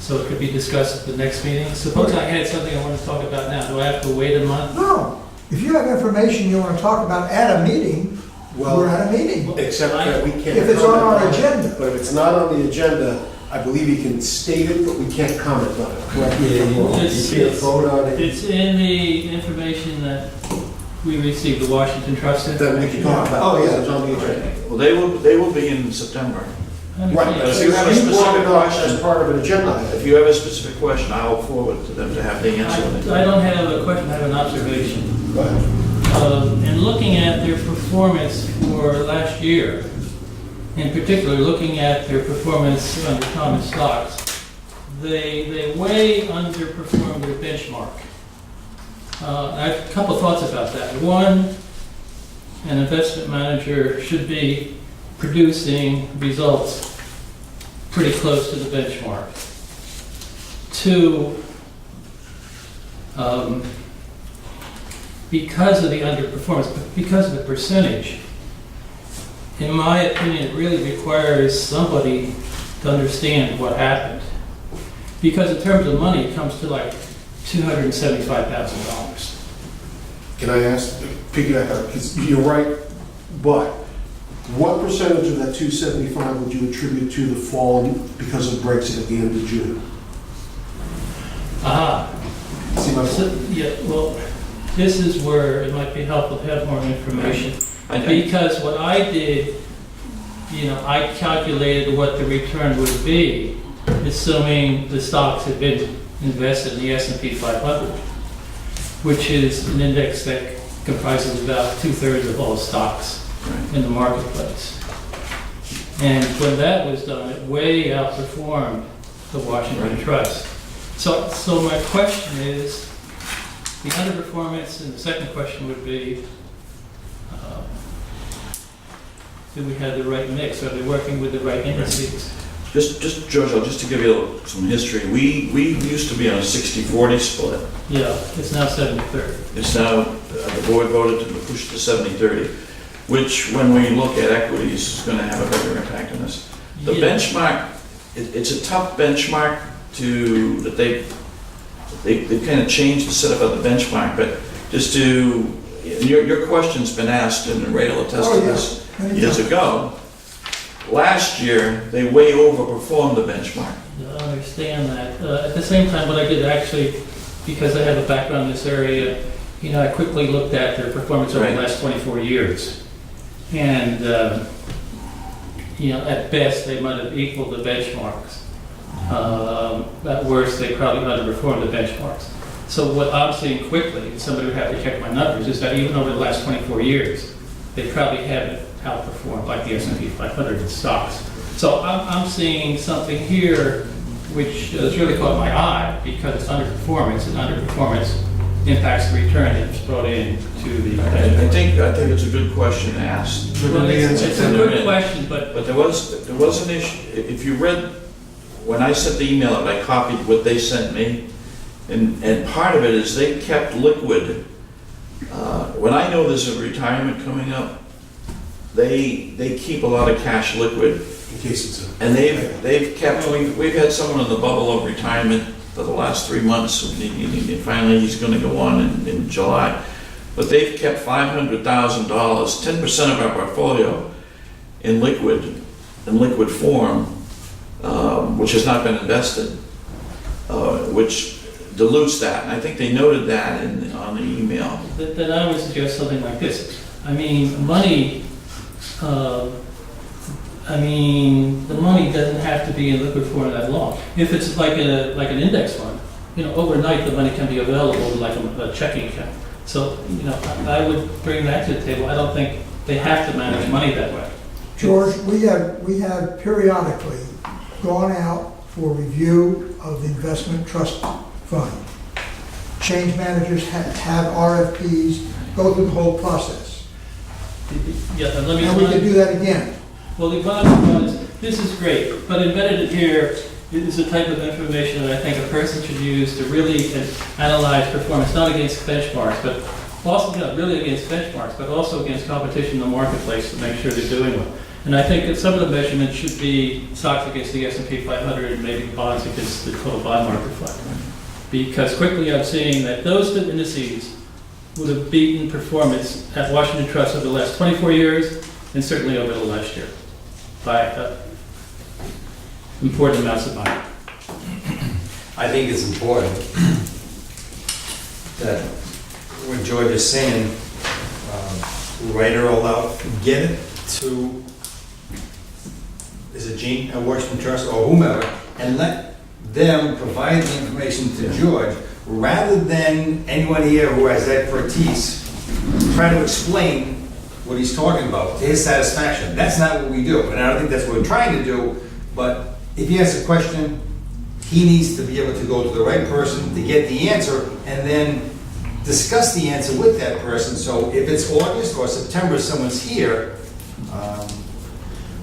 so it could be discussed at the next meeting? Suppose I had something I want to talk about now. Do I have to wait a month? No, if you have information you want to talk about at a meeting, we're at a meeting. Except that we can't. If it's on our comment it. agenda. But if it's not on the agenda, I believe you can state it, but we can't comment on it, correct? It's- You can't vote on it. It's in the information that we received, the Washington Trust Then we can information. talk about it. Oh, yeah, it's on the agenda. Well, they will be in September. Right, Understand. so you have a specific question as part of an agenda. If you have a specific question, I'll forward it to them to have the answer. I don't have a question, I have an observation. Go ahead. In looking at their performance for last year, in particular, looking at their performance under common stocks, they way underperformed their benchmark. I have a couple thoughts about that. One, an investment manager should be producing results pretty close to the benchmark. Two, because of the underperformance, because of the percentage, in my opinion, it really requires somebody to understand what happened. Because in terms of money, it comes to like $275,000. Can I ask, piggyback on, because you're right, but what percentage of that 275 would you attribute to the fall because of Brexit at the end of June? See my So, point? yeah, well, this is where it might be helpful to have more information. I- Because what I did, I calculated what the return would be, assuming the stocks had been invested in the S&P 500, which is an index that comprises about 2/3 of all stocks in the marketplace. And when that was done, it way outperformed the Washington Trust. So my question is, the underperformance, and the second question would be, do we have the right mix? Are they working with the right indices? Just Giorgio, just to give you some history, we used to be on a 60-40 split. Yeah, it's now 70/30. It's now, the board voted to push to 70-30, which when we look at equities is going to have a bigger impact on this. The Yeah. benchmark, it's a tough benchmark that they've kind of changed the setup of the benchmark, but just to, your question's been asked, and Ray will attest to this years ago. Last year, they way overperformed the benchmark. I understand that. At the same time, what I did actually, because I have a background in this area, I quickly looked at their performance over the last 24 years. And, at best, they might have equaled the benchmarks. At worst, they probably underperformed the benchmarks. So what I'm seeing quickly, and somebody would have to check my numbers, is that even over the last 24 years, they probably haven't outperformed like the S&P 500 in stocks. So I'm seeing something here which has really caught my eye because it's underperformance, and underperformance impacts the return that's brought in to the I think it's a good question asked. Well, it's a good question, but But there was an issue, if you read, when I sent the email out, I copied what they sent me, and part of it is they kept liquid. When I know there's a retirement coming up, they keep a lot of cash liquid. In case it's a... And they've kept, we've had someone on the bubble of retirement for the last 3 months, and finally he's gonna go on in July. But they've kept $500,000, 10% of our portfolio in liquid form, which has not been invested, which dilutes that. And I think they noted that on the email. then I would suggest something like this. I mean, money, the money doesn't have to be in liquid form that long. If it's like an index fund, overnight the money can be available like a checking account. So, I would bring that to the table. I don't think they have to manage money that way. George, we have periodically gone out for review of the investment trust fund. Change managers have RFPs, go through the whole process. Yeah, and let me. And we can do that again. Well, the bottom line is, this is great, but embedded in here is the type of information that I think a person should use to really analyze performance, not against benchmarks, but also, not really against benchmarks, but also against competition in the marketplace to make sure they're doing well. And I think that some of the measurements should be stocks against the S&P 500 and maybe bonds against the total bond market fund. Because quickly I'm seeing that those indices would have beaten performance at Washington Trust over the last 24 years and certainly over the last year by important amounts of money. I think it's important that what George is saying, write it all out, get it to, is it Gene at Washington Trust or whomever, and let them provide the information to George, rather than anyone here who has expertise try to explain what he's talking about to his satisfaction. That's not what we do, and I don't think that's what we're trying to do, but if he has a question, he needs to be able to go to the right person to get the answer, and then discuss the answer with that person. So if it's August or September, someone's here,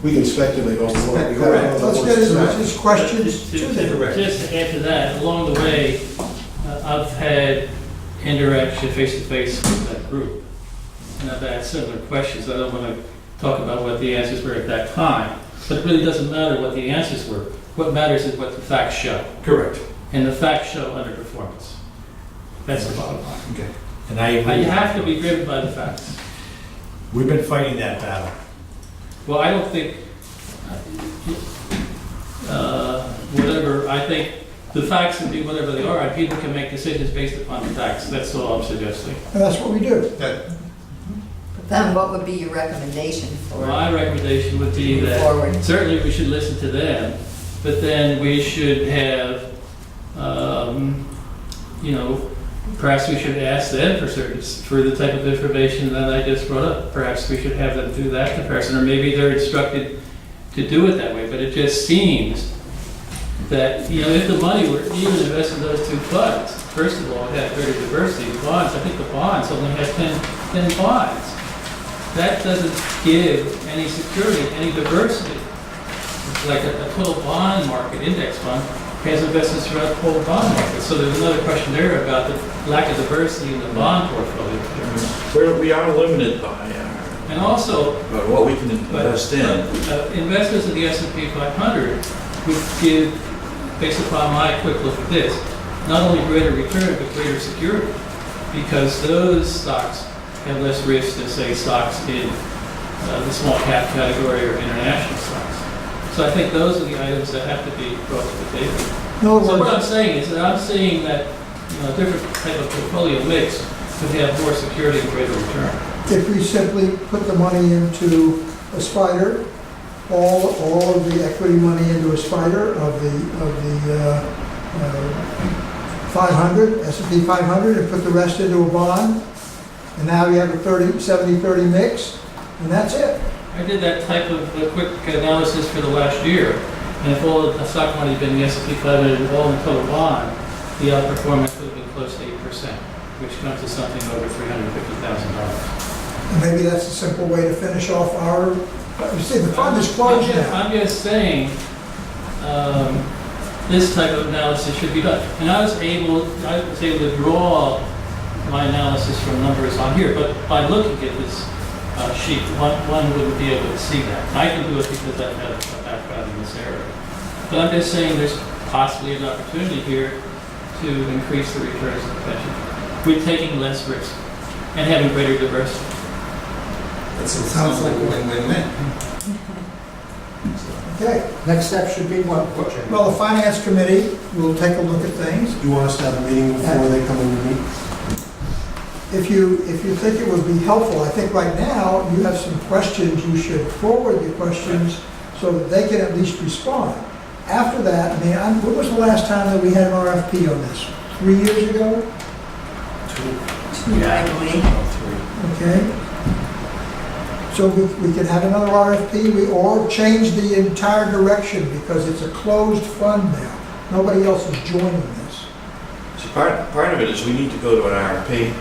We can speculate on what we Correct. have. Let's get his questions Just to to them. just to add to that, along the way, I've had interaction face-to-face with that group. And I've had similar questions. I don't want to talk about what the answers were at that time. But it really doesn't matter what the answers were. What matters is what the facts show. correct. And the facts show underperformance. That's the bottom line. Okay. And I You agree. have to be driven by the facts. We've been fighting that battle. Well, I don't think, whatever, I think the facts can be whatever they are, and people can make decisions based upon the facts. That's all I'm suggesting. And that's what we do. But then what would be your recommendation for? My recommendation would be that Forward. certainly we should listen to them, but then we should have, perhaps we should ask them for the type of information that I just brought up. Perhaps we should have them do that comparison, or maybe they're instructed to do it that way. But it just seems that, if the money were even invested in those two funds, first of all, it had greater diversity. Bonds, I think the bonds only had 10 bonds. That doesn't give any security, any diversity. It's like a total bond market index fund has investments throughout the whole bond market. So there's another question there about the lack of diversity in the bond portfolio. We are limited by And also, what we can invest in. investors in the S&P 500 would give, based upon my quick look at this, not only greater return, but greater security. Because those stocks have less risk than, say, stocks in the small cap category or international stocks. So I think those are the items that have to be brought to the table. In other So what I'm words, saying is that I'm seeing that a different type of portfolio mix could have more security and greater return. if we simply put the money into a spider, all of the equity money into a spider of the 500, S&P 500, and put the rest into a bond, and now you have a 70-30 mix, and that's it. I did that type of quick analysis for the last year, and if all the stock money had been the S&P 500 and all in the total bond, the outperformance would have been close to 8%, which comes to something over $350,000. And maybe that's a simple way to finish off our, you see, the fund is closed now. I'm just saying, this type of analysis should be done. And I was able to draw my analysis from numbers on here, but by looking at this sheet, one wouldn't be able to see that. I can do it because I've had a background in this area. But I'm just saying there's possibly an opportunity here to increase the returns of the pension fund with taking less risk and having greater diversity. That sounds like a win-win-win. Okay, Next step should be what? well, the finance committee will take a look at things. You want us to have a meeting before they come in to meet? If you think it would be helpful, I think right now you have some questions, you should forward the questions so that they can at least respond. After that, when was the last time that we had an RFP on this? 3 years ago? I believe. Okay. So we could have another RFP or change the entire direction because it's a closed fund now. Nobody else is joining this. Part of it is we need to go to an RFP.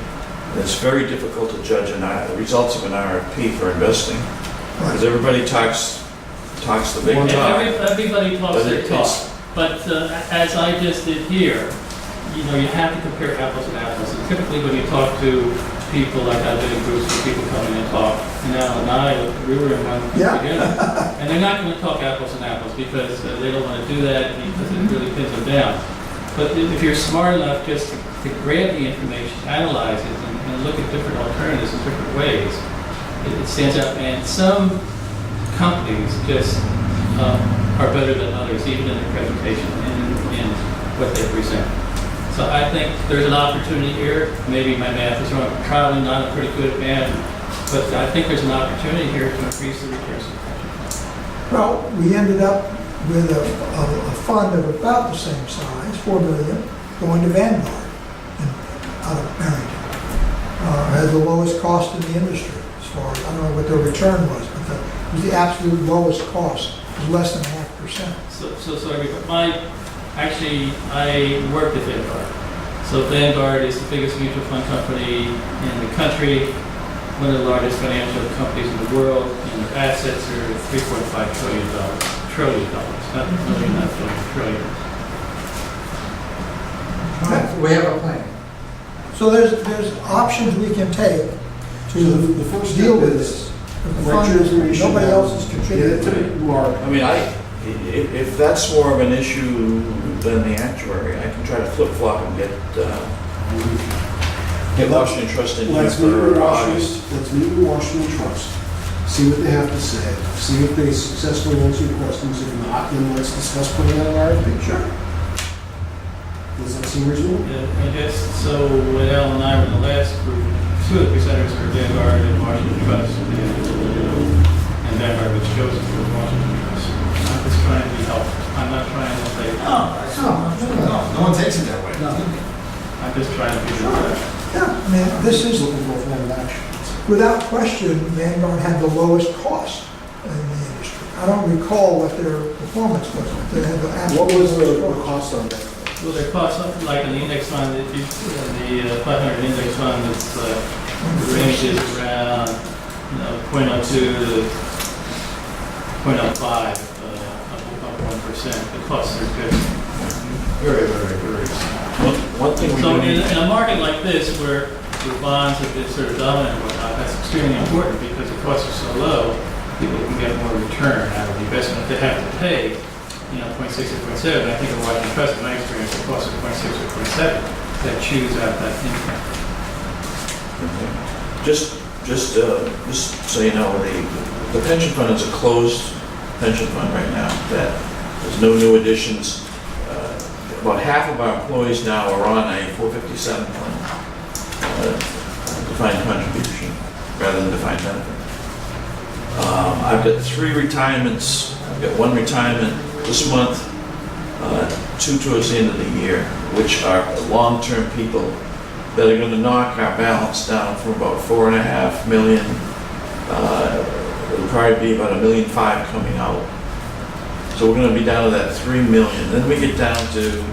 It's very difficult to judge the results of an RFP for investing, because everybody talks the big talk. Everybody talks But their talk, it's- but as I just did here, you know, you have to compare apples and apples. And typically, when you talk to people, like I've been in groups where people come in and talk, and Al and I, we were in one group Yeah. together, and they're not going to talk apples and apples because they don't want to do that because it really pins them down. But if you're smart enough just to grab the information, analyze it, and look at different alternatives in different ways, it stands out. And some companies just are better than others, even in their presentation and in what they present. So I think there's an opportunity here. Maybe my math is wrong. I'm probably not a pretty good at math, but I think there's an opportunity here to increase the returns of the pension fund. Well, we ended up with a fund of about the same size, $4 million, going to Vanguard out of Barrington. Has the lowest cost in the industry as far as, I don't know what their return was, but it was the absolute lowest cost. It was less than 0.5%. So sorry, but I worked at Vanguard. So Vanguard is the biggest mutual fund company in the country, one of the largest financial companies in the world, and their assets are $3.5 trillion. Not million, not billion, trillion. We have a plan. So there's options we can take So the first deal step with is, this. The write fund your is- information Nobody down, else is get it contributing. to Mark. I mean, if that's more of an issue than the actuary, I can try to flip-flop and get Washington Trust in here Let's meet with for August. Washington, let's meet with Washington Trust, see what they have to say, see if they successfully answer your questions. If not, then let's discuss putting out an RFP. Sure. Does that seem reasonable? Yeah, I guess, so when Al and I were in the last group, two of the presenters were Vanguard and Washington Trust, and Vanguard was chosen for Washington Trust. I'm just trying to be helpful. I'm not trying to say, No one takes it that way. I'm just trying to be the Yeah, I mean, this is, Looking for a plan of action. without question, Vanguard had the lowest cost in the industry. I don't recall what their performance was, but they had the absolute. What was the lowest cost on that? Well, they cost something like an index fund, if you, the 500 index fund, it's, ranges around, 0.02 to 0.05 of 1%. The costs are good. Very small. One thing we So do need, in a market like this, where the bonds have been sort of dominant and whatnot, that's extremely important because the costs are so low, people can get more return out of the investment if they have to pay, 0.6 or 0.7. I think in Washington Trust, in my experience, the cost of 0.6 or 0.7 that chews out that income. just so you know, the pension fund is a closed pension fund right now, that there's no new additions. About half of our employees now are on a 457 plan, defined contribution, rather than defined benefit. I've got 3 retirements. I've got 1 retirement this month, 2 towards the end of the year, which are long-term people that are going to knock our balance down from about 4.5 million. It'll probably be about $1.5 million coming out. So we're going to be down to that 3 million. Then we get down to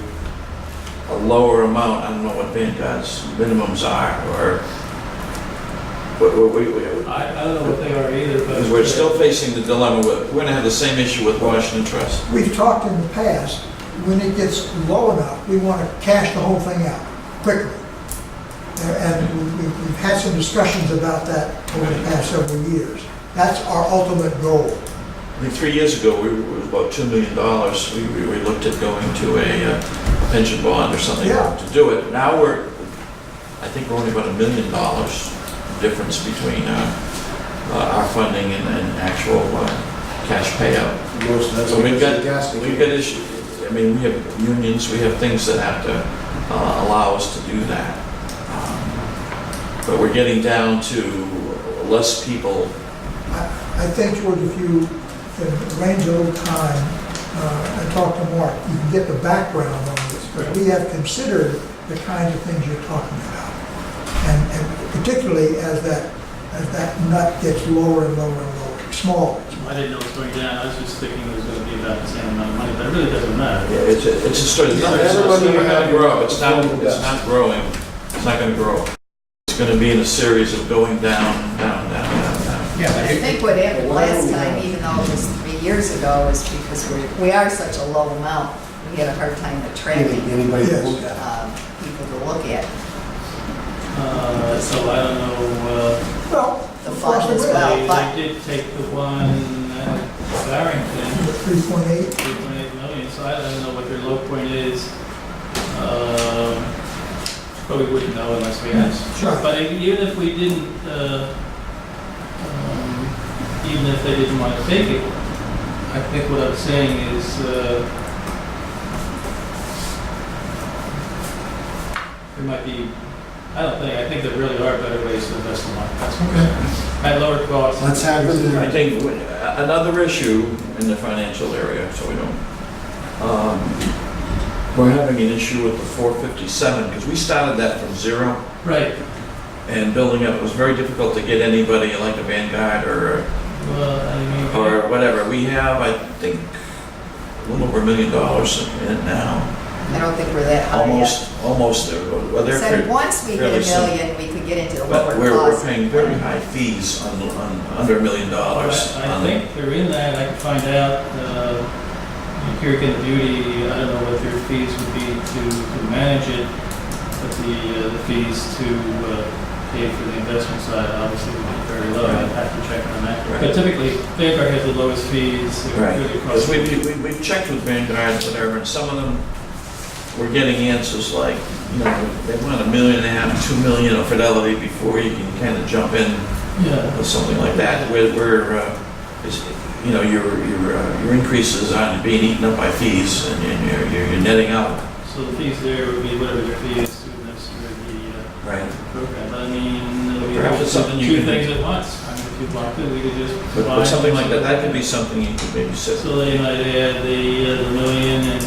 a lower amount. I don't know what Vanguard's minimums are, or I don't know what they are either, but. because we're still facing the dilemma. We're going to have the same issue with Washington Trust. We've talked in the past, when it gets low enough, we want to cash the whole thing out quickly. And we've had some discussions about that over the past several years. That's our ultimate goal. I think 3 years ago, it was about $2 million. We looked at going to a pension bond or something Yeah. to do it. Now I think we're only about $1 million difference between our funding and actual cash payout. That's So we've got gas. issues. I mean, we have unions, we have things that have to allow us to do that. But we're getting down to less people. I think, George, if you can arrange a little time and talk to Mark, you can get the background on this, because we have considered the kinds of things you're talking about. And particularly as that nut gets lower and lower and lower, smaller and smaller. I didn't know it was going down, I was just thinking it was gonna be about the same amount of money, but it really doesn't matter. Yeah, it's a story. It's never gonna grow. It's not growing. It's not gonna grow. It's gonna be in a series of going down, down, down, down, down. Yeah, I think what happened last time, even though it was 3 years ago, is because we are such a low amount, we had a hard time attracting Anybody to look at. people to look at So I don't know, Well, the fund as well, they but did take the one at Barrington, 3.8. 3.8 million, so I don't know what their low point is. Probably wouldn't know unless we asked. Sure. But even if we didn't, even if they didn't want to take it, I think what I'm saying is, there might be, I think there really are better ways to invest the money. That's what I'm saying. At lower cost. Let's have it I there. think another issue in the financial area, so we don't, we're having an issue with the 457, because we started that from zero, Right. and building up, it was very difficult to get anybody like a Vanguard or Well, I mean. whatever. We have, I think, a little over $1 million in it now. I don't think we're that high yet. Almost there. Well, they're Said once we hit fairly $1 simple. million, we could get into the lower But we're cost. paying very high fees on under $1 million. I think they're in that, I can find out, Empiric and Beauty, I don't know what their fees would be to manage it, but the fees to pay for the investment side obviously would be very low, I'd have to check on that. Right. But typically, Vanguard has the lowest fees. They're Right, really across because the- we've checked with Vanguard and whatever, and some of them, we're getting answers like, you know, they want $1.5 million, $2 million of Fidelity before you can kind of jump in Yeah. with something like that, where you know, your increases aren't being eaten up by fees, and you're netting out. So the fees there would be whatever their fee is to administer the Right. program. But I mean, we Perhaps have it's something you two can- things at once. I mean, if you want to, we could just. But combine something like them. that could be something you could maybe sit. So they might add the million and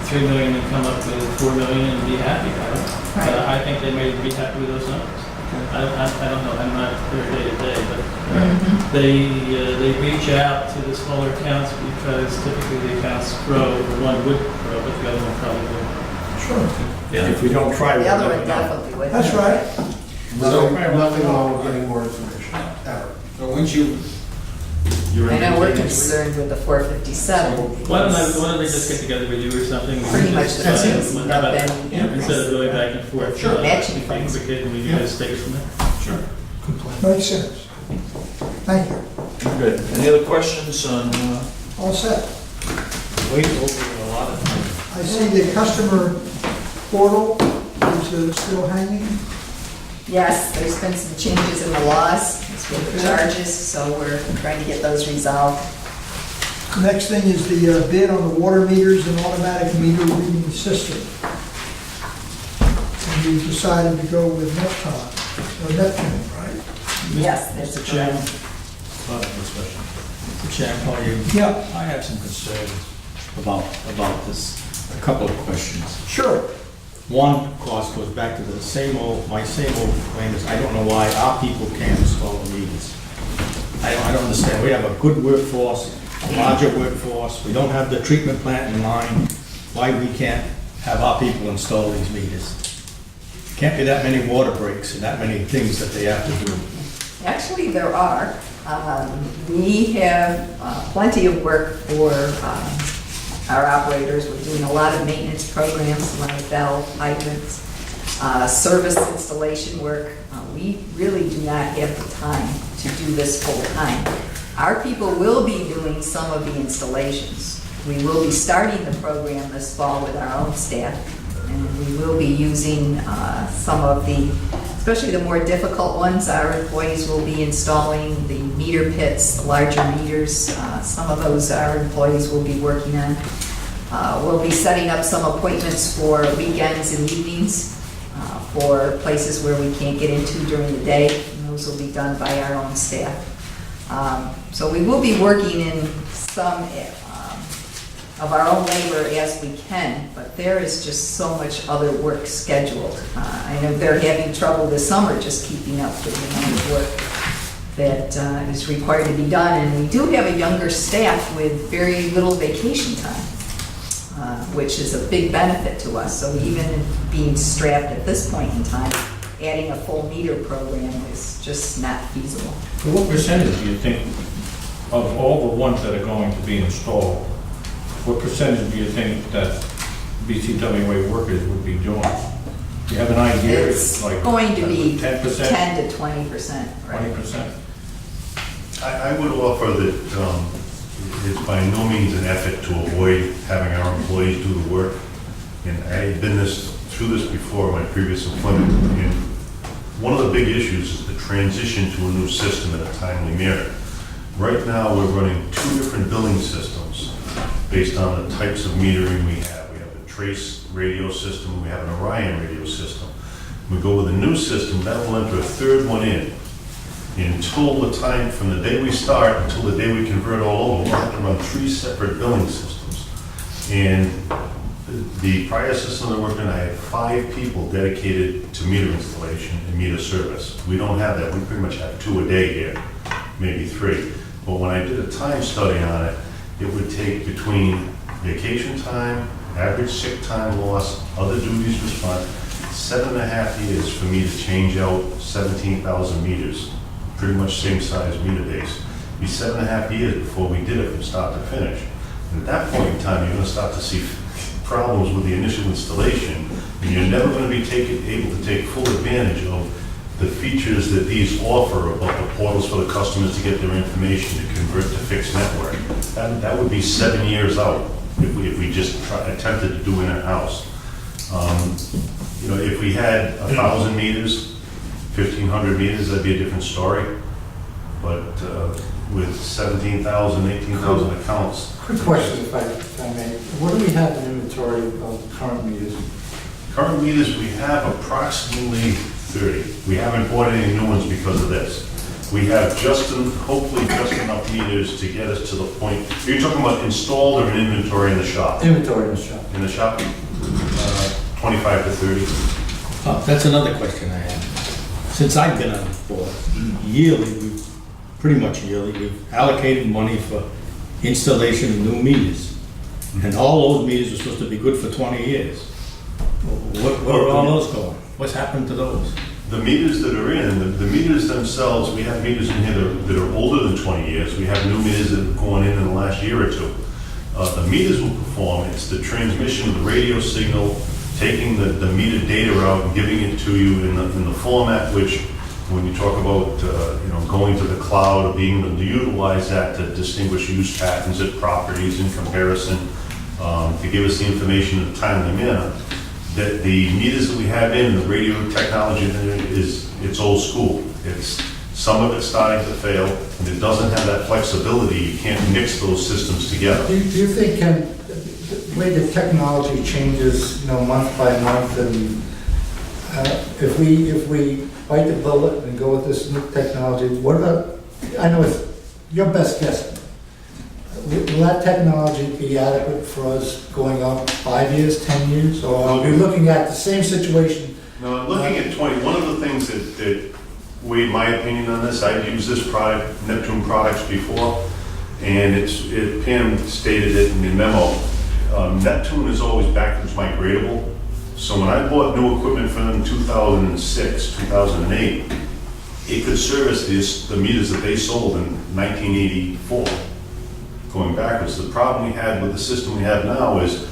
3 million and come up with 4 million and be happy, I don't know. Right. But I think they may be happy with those numbers. I don't know, I'm not there day to day, but they reach out to the smaller accounts because typically the accounts grow, or one would grow, but the other one probably would. Sure. Yeah. If we don't try, The we'll other never one know. definitely would. That's right. Nothing wrong with getting more information, ever. So once you're I know we're into it, concerned with the 457. Why don't they just get together with you or something? Pretty much the Just, same. how about- Yeah. Instead of going back and forth. Sure. Matching we can funds. quick it and we can just take it from there. Makes sense. Thank you. Good. Any other questions on, All set. Wait over a lot of time. I see the customer portal is still hanging. Yes, there's been some changes in the laws, with the charges, so we're trying to get those resolved. Next thing is the bid on the water meters and automatic meter reading system. And we decided to go with Neptune, right? Yes, there's a Mr. Chairman, Mr. Chairman, how are you? Yeah, I have some concerns about this, a couple of questions. sure. One, of course, goes back to my same old claim is, I don't know why our people can't install the meters. I don't understand. We have a good workforce, a larger workforce, we don't have the treatment plant in line, why we can't have our people install these meters? Can't be that many water breaks and that many things that they have to do. Actually, there are. We have plenty of work for our operators. We're doing a lot of maintenance programs, like valve hydrants, service installation work. We really do not have the time to do this full time. Our people will be doing some of the installations. We will be starting the program this fall with our own staff, and we will be using some of the, especially the more difficult ones. Our employees will be installing the meter pits, the larger meters. Some of those our employees will be working on. We'll be setting up some appointments for weekends and evenings for places where we can't get into during the day. And those will be done by our own staff. So we will be working in some of our own labor as we can, but there is just so much other work scheduled. I know they're having trouble this summer just keeping up with the amount of work. that is required to be done. And we do have a younger staff with very little vacation time, which is a big benefit to us. So even being strapped at this point in time, adding a full meter program is just not feasible. What percentage do you think of all the ones that are going to be installed, what percentage do you think that BCWA workers would be doing? Do you have an idea? It's Like going to be 10%? 10 to 20%. Right? 20%? I would offer that it's by no means an effort to avoid having our employees do the work. And I've been through this before in my previous employment. And one of the big issues is the transition to a new system in a timely manner. Right now, we're running 2 different billing systems based on the types of metering we have. We have the Trace radio system, we have an Orion radio system. We go with a new system, that will enter a 3rd one in. Until the time, from the day we start until the day we convert all over, we'll have to run 3 separate billing systems. And the prior system that I worked in, I had 5 people dedicated to meter installation and meter service. We don't have that. We pretty much have 2 a day here, maybe 3. But when I did a time study on it, it would take between vacation time, average sick time loss, other duties response, 7.5 years for me to change out 17,000 meters, pretty much same size meter base. It'd be 7.5 years before we did it from start to finish. And at that point in time, you're going to start to see problems with the initial installation, and you're never going to be able to take full advantage of the features that these offer about the portals for the customers to get their information to convert to fixed network. That would be 7 years out if we just attempted to do it in-house. If we had 1,000 meters, 1,500 meters, that'd be a different story. But with 17,000, 18,000 accounts. Quick question, if I may. What do we have in inventory of current meters? Current meters, we have approximately 30. We haven't bought any new ones because of this. We have hopefully just enough meters to get us to the point. You're talking about installed or in inventory in the shop? Inventory in the shop. In the shop, 25 to 30. Oh, that's another question I have. Since I've been on the board, pretty much yearly, we've allocated money for installation of new meters. And all those meters are supposed to be good for 20 years. Where are all those going? What's happened to those? The meters that are in, the meters themselves, we have meters in here that are older than 20 years. We have new meters that have gone in the last year or 2. The meters will perform. It's the transmission of the radio signal, taking the meter data out and giving it to you in the format which, when you talk about going to the cloud or being able to utilize that to distinguish use patterns and properties in comparison, to give us the information in a timely manner. That the meters that we have in the radio technology it's old school. Some of it's starting to fail, and it doesn't have that flexibility. You can't mix those systems together. Do you think, the way the technology changes, month by month, and if we bite the bullet and go with this new technology, what about, I know it's your best guess, will that technology be adequate for us going up 5 years, 10 years, or are we looking at the same situation? No, I'm looking at 20. One of the things that weighed my opinion on this, I've used this product, Neptune products, before, and Pam stated it in the memo. Neptune is always backwards migratable. So when I bought new equipment from them in 2006, 2008, it could service the meters that they sold in 1984, going backwards. The problem we had with the system we have now is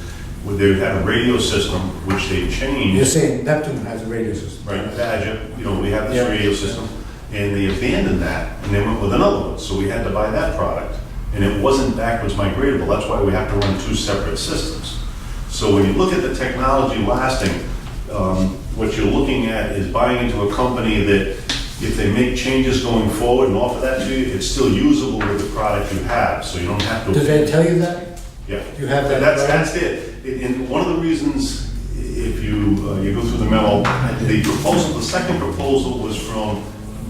they had a radio system, which they changed. You're saying Neptune has a radio system? Right, Badger, we have this radio system, and they abandoned that, and they went with another one, so we had to buy that product. And it wasn't backwards migratable, that's why we have to run 2 separate systems. So when you look at the technology lasting, what you're looking at is buying into a company that if they make changes going forward and offer that to you, it's still usable with the product you have, so you don't have to. Did they tell you that? Yeah. You have that? That's it. And one of the reasons, if you go through the memo, the second proposal was from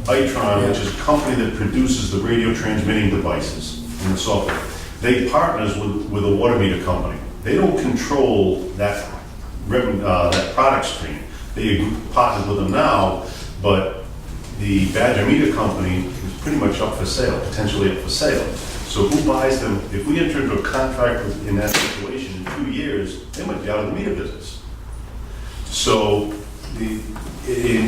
Itron, which is a company that produces the radio transmitting devices and the software. They partners with a water meter company. They don't control that product stream. They partner with them now, but the Badger Meter Company is pretty much up for sale, potentially up for sale. So who buys them? If we enter into a contract in that situation, in 2 years, they might be out of the meter business. So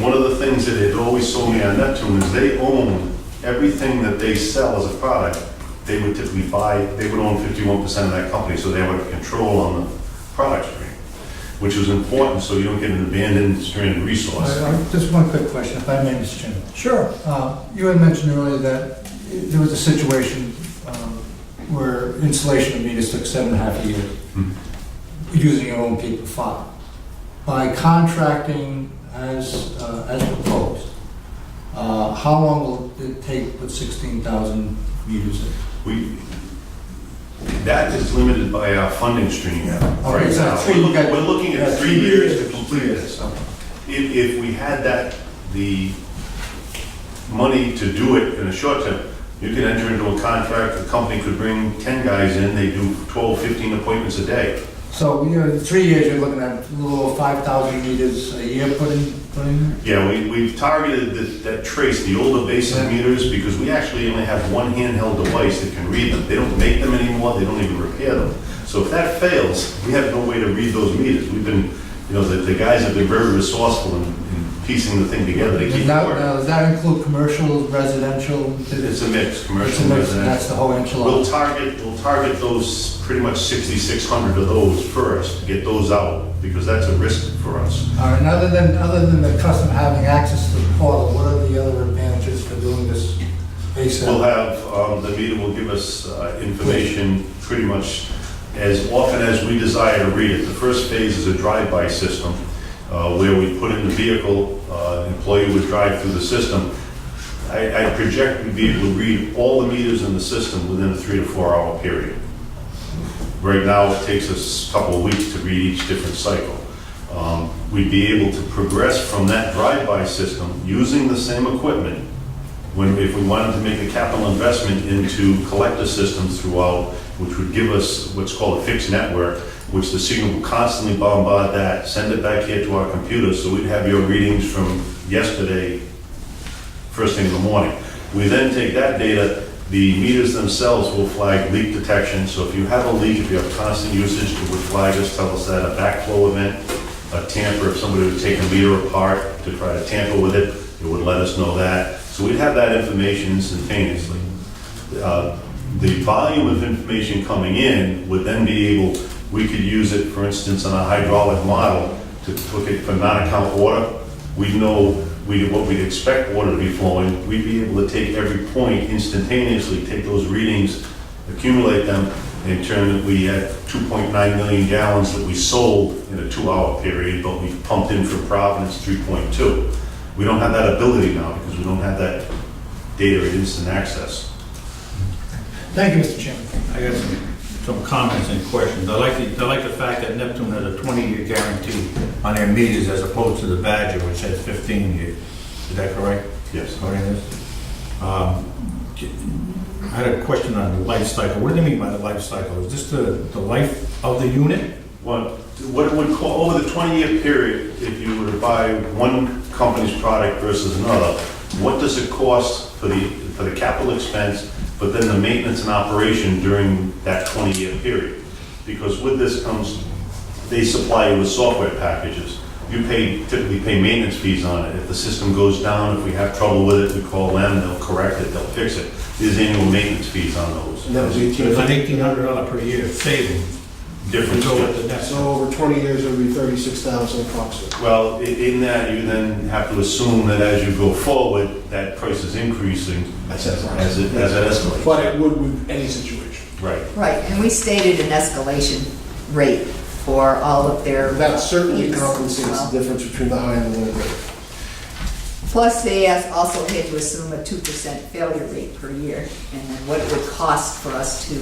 one of the things that had always sold me on Neptune is they own everything that they sell as a product. They would typically buy, they would own 51% of that company, so they would have control on the product stream, which was important so you don't get an abandoned stranded resource. Just one quick question, if I may, Mr. Chairman. Sure. You had mentioned earlier that there was a situation where installation of meters took 7.5 years, using your own people 5. By contracting as proposed, how long will it take to put 16,000 meters in? That is limited by our funding stream right Okay, so now. We're looking at 3 years to complete this. Okay. If we had the money to do it in a short term, you could enter into a contract, the company could bring 10 guys in, they do 12, 15 appointments a day. So, in 3 years, you're looking at a little over 5,000 meters a year put in? Yeah, we've targeted that trace, the older basic meters, because we actually only have one handheld device that can read them. They don't make them anymore, they don't even repair them. So if that fails, we have no way to read those meters. We've been, the guys have been very resourceful in piecing the thing together to keep Now, working. does that include commercial, residential? It's a mix, It's commercial a and mix, and that's residential. the whole enchilada. We'll target those, pretty much 6,600 of those first, to get those out, because that's a risk for us. All right, and other than the customer having access to the portal, what are the other advantages for doing this ASAP? We'll have, the meter will give us information pretty much as often as we desire to read it. The first phase is a drive-by system, where we put in the vehicle, employee would drive through the system. I project we'd be able to read all the meters in the system within a 3 to 4 hour period. Right now, it takes us a couple of weeks to read each different cycle. We'd be able to progress from that drive-by system using the same equipment if we wanted to make a capital investment into collector systems throughout, which would give us what's called a fixed network, which the signal will constantly bombard that, send it back here to our computer, so we'd have your readings from yesterday, first thing in the morning. We then take that data, the meters themselves will flag leak detection, so if you have a leak, if you have constant usage, it would flag us, tell us that, a backflow event, a tamper, if somebody would take a meter apart to try to tamper with it, it would let us know that. So we'd have that information instantaneously. The volume of information coming in would then be able, we could use it, for instance, on a hydraulic model to look at for non-account water. We'd know what we'd expect water to be flowing. We'd be able to take every point instantaneously, take those readings, accumulate them, and turn that we had 2.9 million gallons that we sold in a 2-hour period, but we pumped in from Providence 3.2. We don't have that ability now because we don't have that data at instant access. Thank you, Mr. Chairman. I got some comments and questions. I like the fact that Neptune has a 20-year guarantee on their meters as opposed to the Badger, which has 15 years. Is that correct? Yes. I had a question on the life cycle. What do they mean by the life cycle? Is this the life of the unit? What it would call, over the 20-year period, if you were to buy one company's product versus another, what does it cost for the capital expense, but then the maintenance and operation during that 20-year period? Because with this comes, they supply you with software packages. You typically pay maintenance fees on it. If the system goes down, if we have trouble with it, we call them, they'll correct it, they'll fix it. There's annual maintenance fees on those. And that was It's an $1,800 per year saving. Different. So over 20 years, it would be 36,000 approximately. Well, in that, you then have to assume that as you go forward, that price is increasing as it escalates. But it would with any situation. Right. Right, and we stated an escalation rate for all of their. That certainly fees. compensates Well, the difference between the high and the low rate. Plus, they also had to assume a 2% failure rate per year, and then what it would cost for us to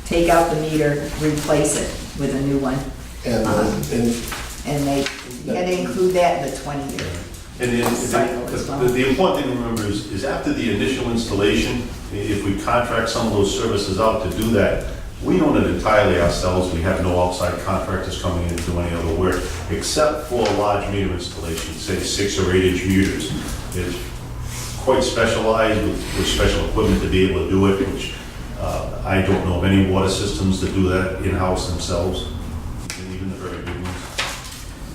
take out the meter, replace it with a new one. And they had to include that in the 20-year. And cycle as well. the important thing to remember is after the initial installation, if we contract some of those services out to do that, we own it entirely ourselves. We have no outside contractors coming in to do any other work, except for large meter installations, say 6 or 8 inch meters. quite specialized with special equipment to be able to do it, which I don't know of any water systems that do that in-house themselves, even the very big ones.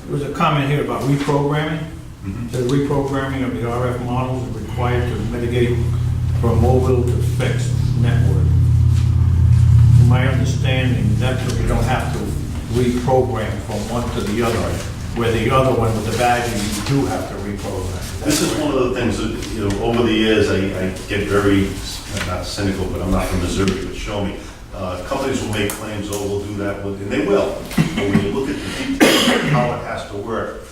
There was a comment here about reprogramming. Mhm. The reprogramming of the RF models is required to mitigate from mobile to fixed network. From my understanding, that you don't have to reprogram from one to the other, where the other one with the badging, you do have to reprogram. This is one of the things that, over the years, I get very, not cynical, but I'm not from Missouri, but show me. Companies will make claims, oh, we'll do that, and they will. But when you look at the details of how it has to work,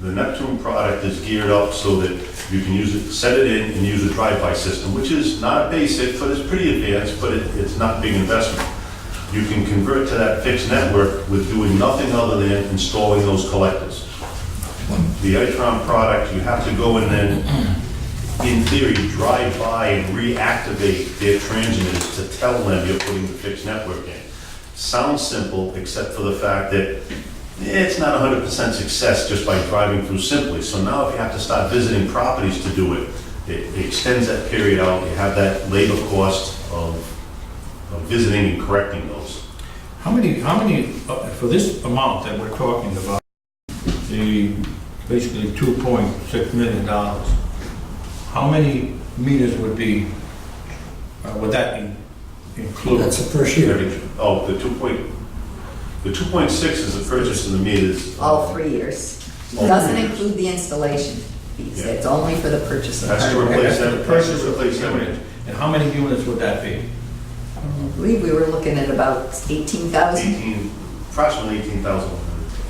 the Neptune product is geared up so that you can use it, set it in and use a drive-by system, which is not basic, but it's pretty advanced, but it's not a big investment. You can convert to that fixed network with doing nothing other than installing those collectors. The Itron product, you have to go and then, in theory, drive by and reactivate their transmitters to tell them you're putting the fixed network in. Sounds simple, except for the fact that it's not 100% success just by driving through simply. So now if you have to start visiting properties to do it, it extends that period out. You have that labor cost of visiting and correcting those. How many, for this amount that we're talking about, the basically $2.6 million, how many meters would be, would that include? That's the first year. Oh, the 2.6 is the purchase of the meters. All 3 years. All Doesn't 3 years. include the installation fees. Yeah. It's only for the purchase of That's to hardware. replace them. The purchase of Replace them. units. And how many units would that be? I believe we were looking at about 18,000. Approximately 18,000.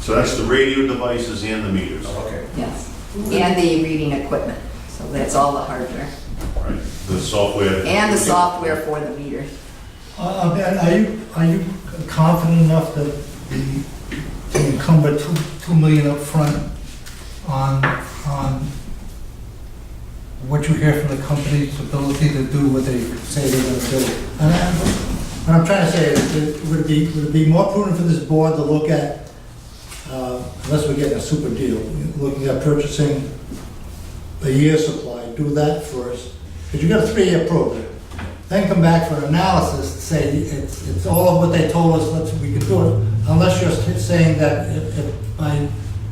So that's the radio devices and the meters. Okay. Yes. And the reading equipment. So that's all the hardware. Right. The software. And the software for the meter. Are you confident enough that to encumber $2 million up front on what you hear from the company's ability to do what they say they're going to do? And what I'm trying to say is, would it be more prudent for this board to look at, unless we're getting a super deal, looking at purchasing a year's supply, do that first, because you got a 3-year program. Then come back for an analysis and say it's all of what they told us, we can do it, unless you're saying that if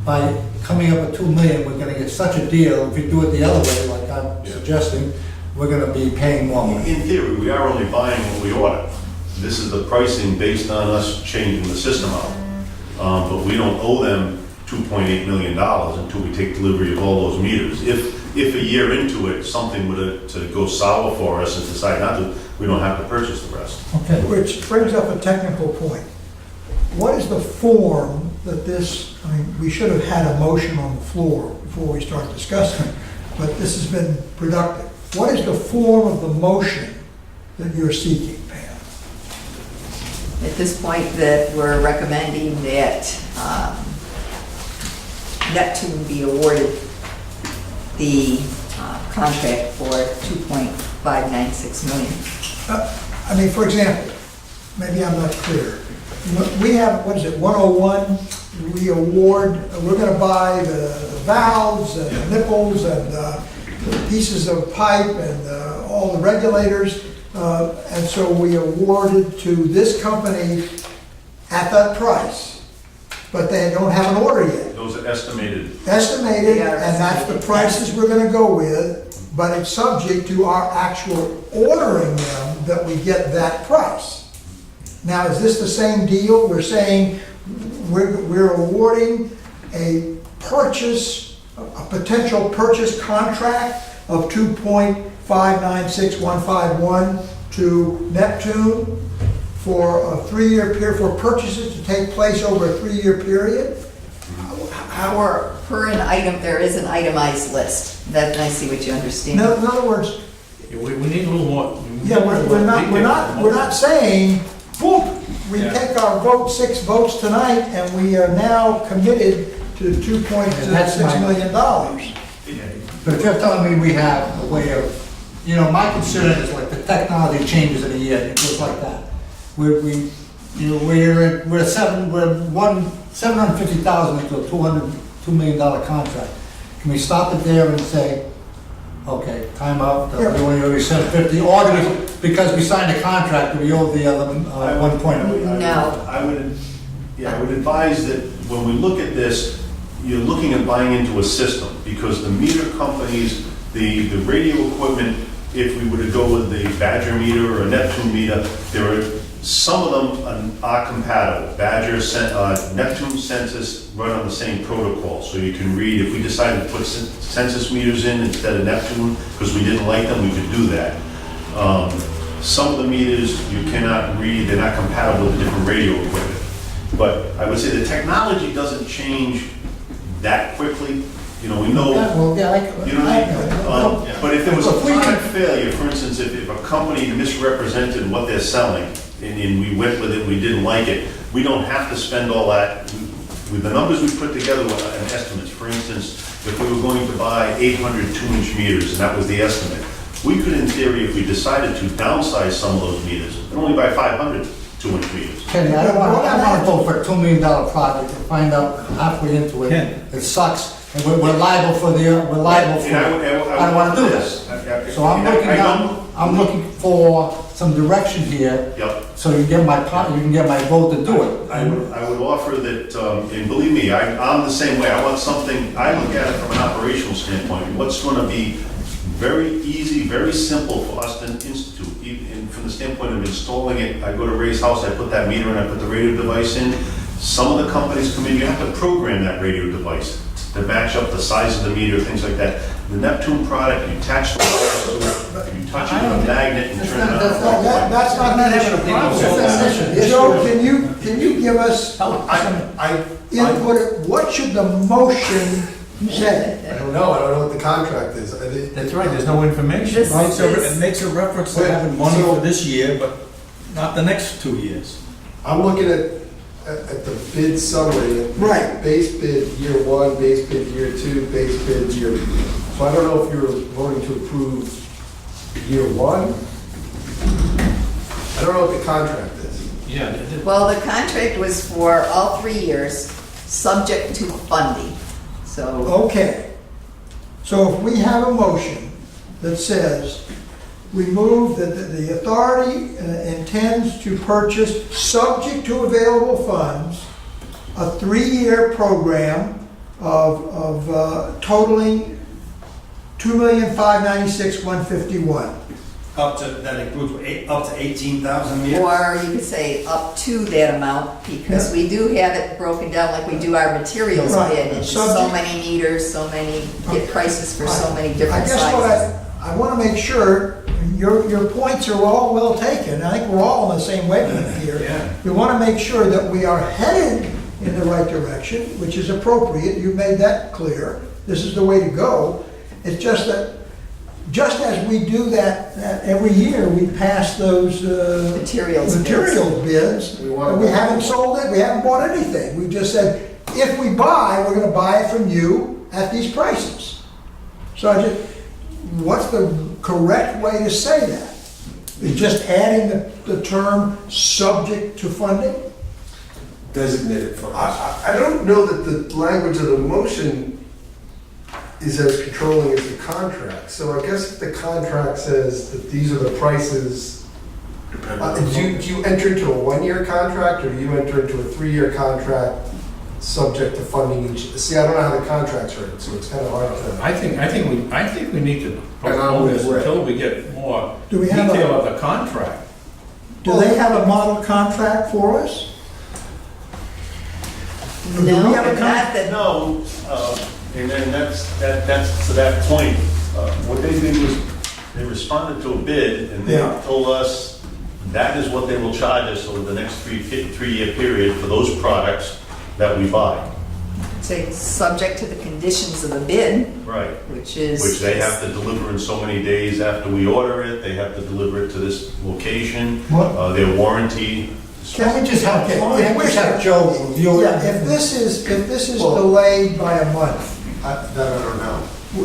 by coming up with $2 million, we're gonna get such a deal. If you do it the other way, like I'm suggesting, we're gonna be paying more money. In theory, we are only buying what we order. This is the pricing based on us changing the system out. But we don't owe them $2.8 million until we take delivery of all those meters. If a year into it, something were to go sour for us and decide not to, we don't have to purchase the rest. Okay, which brings up a technical point. What is the form that this, we should have had a motion on the floor before we start discussing, but this has been productive. What is the form of the motion that you're seeking, Pam? At this point, that we're recommending that Neptune be awarded the contract for $2.596 million. For example, maybe I'm not clear. We have, 101? We're gonna buy the valves and the nipples and the pieces of pipe and all the regulators. And so we awarded to this company at that price, but they don't have an order yet. Those are estimated. Estimated, and that's the prices we're gonna go with, but it's subject to our actual ordering them that we get that price. Now, is this the same deal? We're saying we're awarding a potential purchase contract of $2.596151 to Neptune for a 3-year period, for purchases to take place over a 3-year period? Per an item, there is an itemized list. That, I see what you understand. No, in other words, We need a little more. yeah, we're not saying, boom, we take our vote, 6 votes tonight, and we are now committed to $2.6 million. But if you're telling me we have a way of, my concern is like the technology changes in a year, it goes like that. We're $750,000 into a $2 million contract. Can we stop it there and say, Okay, time out, we only sent 50, or because we signed a contract, we owe the other 1 No. I would advise that when we look at this, you're looking at buying into a system, because the meter companies, the radio equipment, if we were to go with the Badger meter or a Neptune meter, there are, some of them are compatible. Badger, Neptune, Census run on the same protocol, so you can read, if we decided to put Census meters in instead of Neptune, because we didn't like them, we could do that. Some of the meters you cannot read, they're not compatible with the different radio equipment. But I would say the technology doesn't change that quickly. You know, we know, you know what I mean? But if there was a product failure, for instance, if a company misrepresented what they're selling, and we went with it, we didn't like it, we don't have to spend all that. With the numbers we put together were estimates. For instance, if we were going to buy 800 2-inch meters, and that was the estimate, we could, in theory, if we decided to downsize some of those meters, and only buy 500 2-inch meters. Kenny, I don't want to go for a $2 million project and find out halfway into it, it sucks, and we're liable for I don't want to do this. So I'm looking for some direction here. Yep. So you can get my vote to do it. I would offer that, and believe me, I'm the same way. I want something, I look at it from an operational standpoint. What's going to be very easy, very simple for us to institute. And from the standpoint of installing it, I go to Ray's house, I put that meter in, I put the radio device in. Some of the companies come in, you have to program that radio device to match up the size of the meter, things like that. The Neptune product, you attach the wire to it, you touch it with a magnet and turn it on. That's not the issue. Joe, can you give us some input? What should the motion say? I don't know what the contract is. That's right, there's no information. This Right, so is- it makes a reference to having money for this year, but not the next 2 years. I'm looking at the bid summary. Right. Base bid year 1, base bid year 2, base bid year. So I don't know if you're voting to approve year 1. I don't know what the contract is. Yeah. Well, the contract was for all 3 years, subject to funding. So, Okay. So if we have a motion that says, we move that the authority intends to purchase, subject to available funds, a 3-year program of totaling $2,596,151. That includes up to 18,000 meters? or you could say up to that amount, because we do have it broken down like we do our materials Right. bid. It's so Subject- many meters, so many, get prices for so many different I guess sizes. I want to make sure, your points are all well taken. I think we're all on the same wavelength here. Yeah. We want to make sure that we are headed in the right direction, which is appropriate. You made that clear. This is the way to go. It's just that, just as we do that every year, we pass those Materials bids. bids. We want- We haven't sold it, we haven't bought anything. We just said, if we buy, we're going to buy it from you at these prices. So what's the correct way to say that? Is just adding the term subject to funding? Designated funds. I don't know that the language of the motion is as controlling as the contract. So I guess if the contract says that these are the prices, do you enter into a 1-year contract, or do you enter into a 3-year contract subject to funding each? See, I don't know how the contract's written, so it's kind of hard to. I think we need to And I'm postpone this with Rick. until we get more Do we have detail of the contract. Do they have a model contract for us? No, Do we have a but not that, No, and then that's to that point, what they did was, they responded to a bid, and they Yeah. told us that is what they will charge us over the next three-year period for those products that we buy. say, subject to the conditions of the bid, Right. which is. Which they have to deliver in so many days after we order it, they have to deliver it to this location, What? their warranty. Can we just have, Okay. can we just have Joe review Yeah, it? if this is Well- delayed by a month, That I don't know.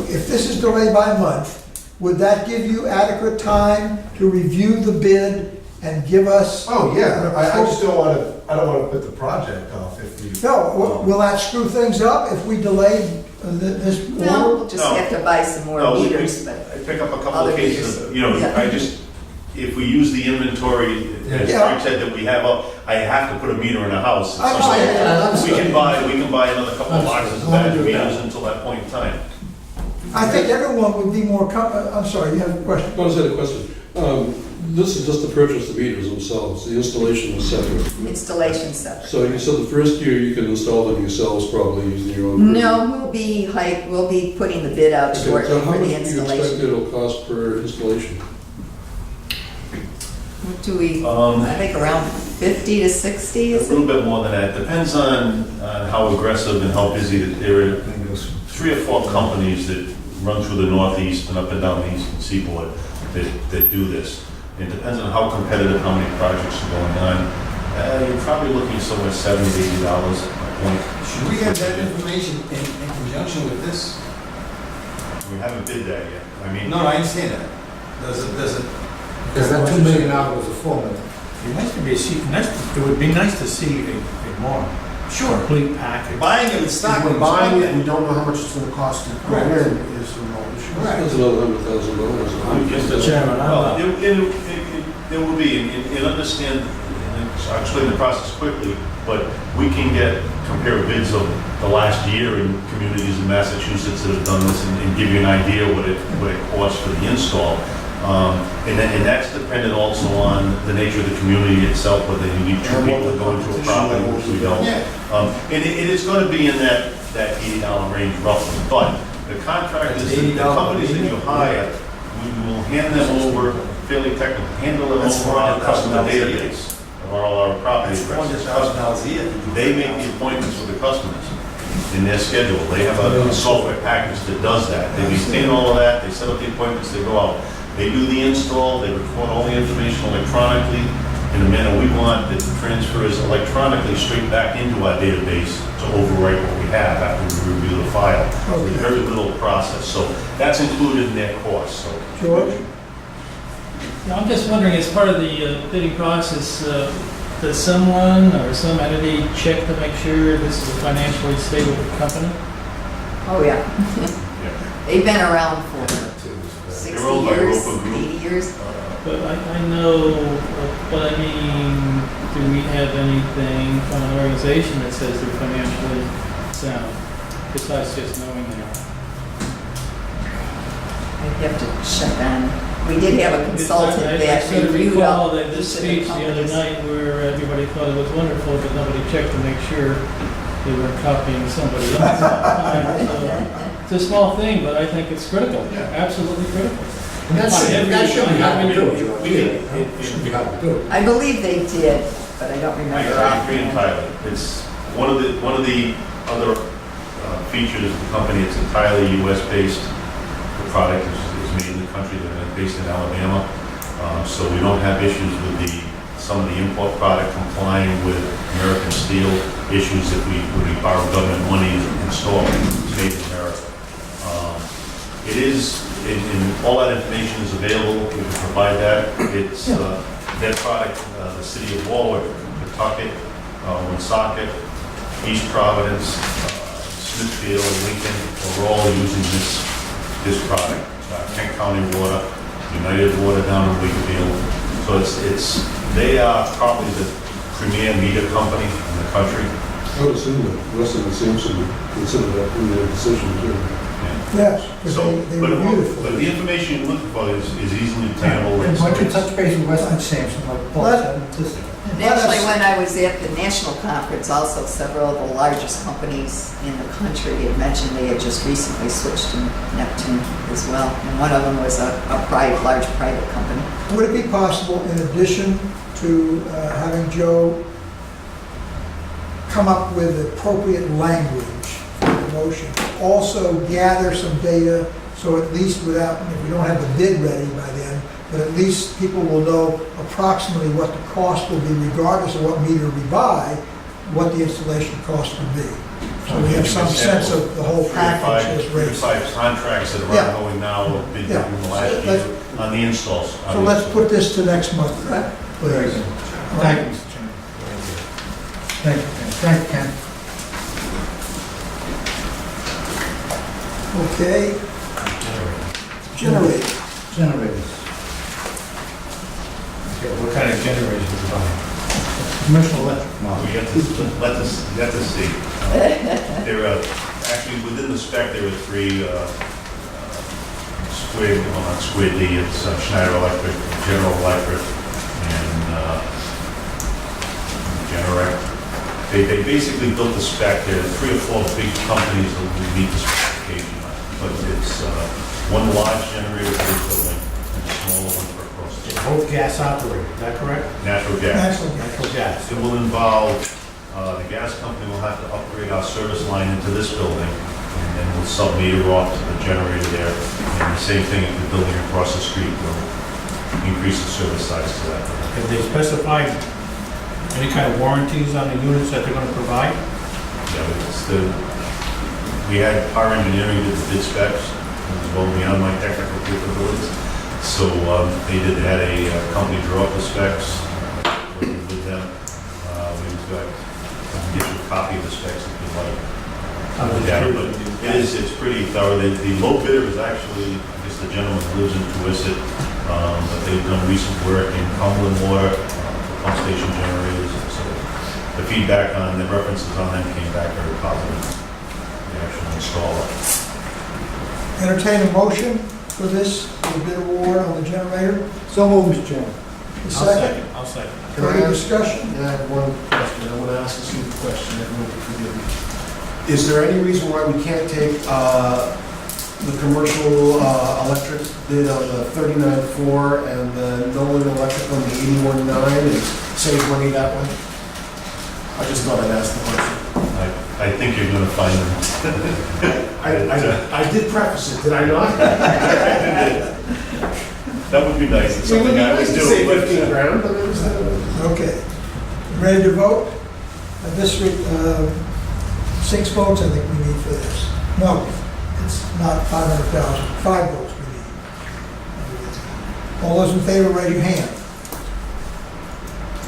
if this is delayed by a month, would that give you adequate time to review the bid and give us? Oh, yeah, I just don't want to put the project off if we. No, will that screw things up if we delay this No, order? we'll just No. have to buy some more No, we- meters, but I pick up a couple Other of cases, meters. of, you know, Yeah. if we use the inventory, as Yeah. Frank said, that we have up, I have to put a meter in a house. I understand. We can buy another couple of boxes of battery meters until that point in time. I think everyone would be more, I'm sorry, you have a question? I was had a question. This is just to purchase the meters themselves, the installation is separate. installation separate. So you said the first year you can install them yourselves, probably using your own. No, we'll be putting the bid out Okay, shortly so how for much the do you expect installation. it'll cost per installation? What do we, I think around 50 to 60, A is it? little bit more than that, depends on how aggressive and how busy that there are. 3 or 4 companies that run through the northeast and up and down the eastern seaboard that do this. It depends on how competitive, how many projects are going on. You're probably looking somewhere $70, $80 a point. Should we have that information in conjunction with this? We haven't bid that yet. I mean, No, I understand that. Does it? Because that $2 million was a formula. It has to be, it would be nice to see a more Sure. complete package. Buying it with stock. If we're buying it, we don't know how much it's gonna cost to put Right. in, is the real issue. That's another $100,000. Mr. Chairman, well, there will be, and understand, and I'll explain the process quickly, but we can compare bids of the last year in communities in Massachusetts that have done this and give you an idea what it costs for the install. And that's dependent also on the nature of the community itself, whether you need 2 people to go into a property, which we don't. And it is going to be in that $80 range roughly, but the contractors, the companies that you hire, we will hand them over, fairly technical, handle them over on our customer database of all our property addresses. $400,000 a year. They make the appointments with the customers in their schedule. They have a software package that does that. They maintain all of that, they set up the appointments, they go out. They do the install, they record all the information electronically in a manner we want that transfers electronically straight back into our database to overwrite what we have after we review the file. With very little process. So that's included in their cost, so. George? Now, I'm just wondering, as part of the bidding process, does someone or some entity check to make sure this is a financially stable company? Oh, yeah. They've been around for They're 60 owned by years, Roper Group. 80 years. But I know, but I mean, do we have anything from an organization that says they're financially sound, besides just knowing they are? I have to check on, we did have a consultant I that sort of reviewed recall all that each this of the speech the other companies. night where everybody thought it was wonderful, but nobody checked to make sure they weren't copying somebody else. So, it's a small thing, but I think it's critical, absolutely critical. And that should be how we do it, George. We can- It should be how we do it. I believe they did, but I don't I remember. agree entirely. It's one of the other features of the company. It's entirely U.S.-based. The product is made in the country. They're based in Alabama, so we don't have issues with some of the import product complying with American steel issues if we borrow government money and install it. It's made in America. It is, and all that information is available. We can provide that. It's their product. The city of Warwick, Pawtucket, Woonsocket, East Providence, Smithfield, and Lincoln are all using this product. Kent County Water, United Water down in Wakefield. So they are probably the premier meter company in the country. I would assume that Weston and Sampson would consider that in their decision too. Yes, because So, they but reviewed it for but us. the information you're looking for is easily obtainable. And why don't you touch base with Weston Sampson, like Paul Let- said, just And actually, when I was at the national conference, also several of the largest companies in the country had mentioned they had just recently switched to Neptune as well. And one of them was a large private company. Would it be possible, in addition to having Joe come up with appropriate language for the motion, also gather some data, so at least without, if we don't have the bid ready by then, but at least people will know approximately what the cost will be, regardless of what meter we buy, what the installation cost would be. So we have some sense of the whole package as 3 to raised. 5 contracts that are Yeah. ongoing now, have been Yeah. in the last So year on the installs. So let's put this to next month, Very please. good. All Thank right. you, Mr. Chairman. Thank you, Ken. Thank you, Ken. Okay, generator. Generators. Okay, what kind of generators are you buying? Commercial electric We model. have to see. There are, actually, within the spec, there are three square, well, not square D, it's Schneider Electric, General Electric, and Generac. They basically built the spec. There are 3 or 4 big companies that will meet the specification, but it's one large generator for the building and a smaller one for across the street. Both gas operated, is that correct? Natural gas. Natural gas. It will involve, the gas company will have to upgrade our service line into this building, and then we'll sub-meter off to the generator there. And the same thing at the building across the street, will increase the service size to that. Have they specified any kind of warranties on the units that they're going to provide? Yeah, but it's we had our engineering did the bid specs, it was well beyond my technical capabilities. So they had a company draw up the specs, working with them. We've got, I can get you a copy of the specs if you'd like. But it's pretty thorough. The low bidder is actually, I guess, the gentleman who lives in Cohasset, but they've done recent work in Cumberland Water, pump station generators. So the feedback on the references on them came back very positive. The actual installer. Entertain a motion for this, the bid award on the generator. So moved, Mr. Chairman. The second. I'll second. Can I Further ask- discussion? Yeah, I have one question. I want to ask a stupid question. Everyone can forgive me. Is there any reason why we can't take the commercial electric bid on the 39.4 and the Nolan Electric on the 81.9 and save money that way? I just thought I'd ask the question. I think you're going to find them. I did preface it, did I not? That would be nice. It's It would something be I would nice to do. save 15 grand, but it was... Okay. Ready to vote? This, 6 votes I think we need for this. No, it's not 500,000, 5 votes we need. All those in favor, raise your hand.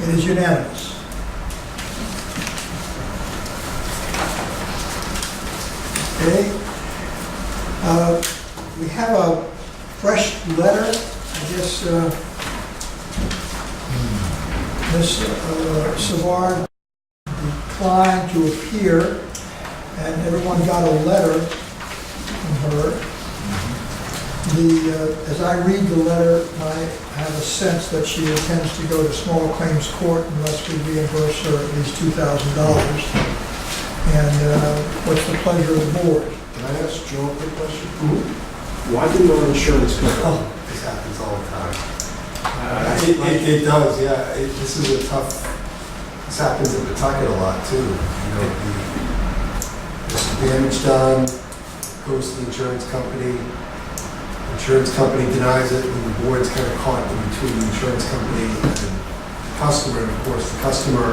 It is unanimous. Okay. We have a fresh letter, I guess, Ms. Savard declined to appear, and everyone got a letter from her. As I read the letter, I have a sense that she intends to go to small claims court unless we reimburse her at least $2,000. And what's the pleasure of the board? Can I ask Joe a quick question? Why didn't our insurance cover? Oh, this happens all the time. It does, yeah. This is a tough, this happens in Pawtucket a lot too. You know, there's some damage done, goes to the insurance company denies it, and the board's kind of caught in between the insurance company and the customer. And of course, the customer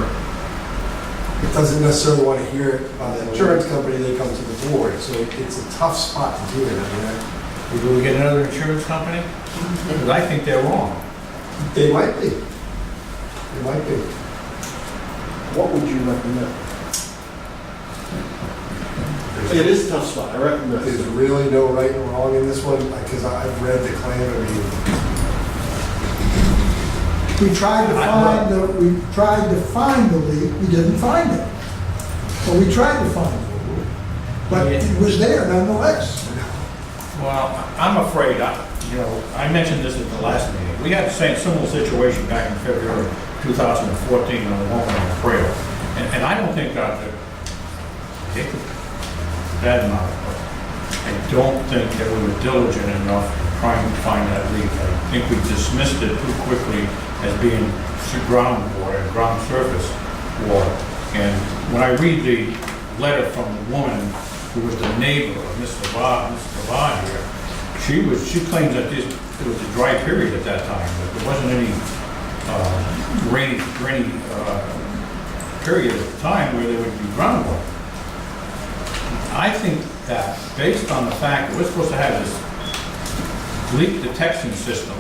doesn't necessarily want to hear it by the insurance company, they come to the board. So it's a tough spot to do it. I mean, Will we get another insurance company? Because I think they're wrong. they might be. They might be. What would you recommend? It is a tough spot, I recognize. There's really no right and wrong in this one, because I've read the claim, I mean, We tried to find the leak, we didn't find it. But we tried to find it. But it was there nonetheless. Well, I'm afraid, I mentioned this at the last meeting. We had the same similar situation back in February 2014 on the woman on the trail. And I don't think that, bad mouth, but I don't think that we were diligent enough trying to find that leak. I think we dismissed it too quickly as being groundwater, ground surface water. And when I read the letter from the woman who was the neighbor of Mr. Savard here, she claims that it was a dry period at that time, that there wasn't any rainy period at the time where there would be groundwater. I think that based on the fact that we're supposed to have this leak detection system,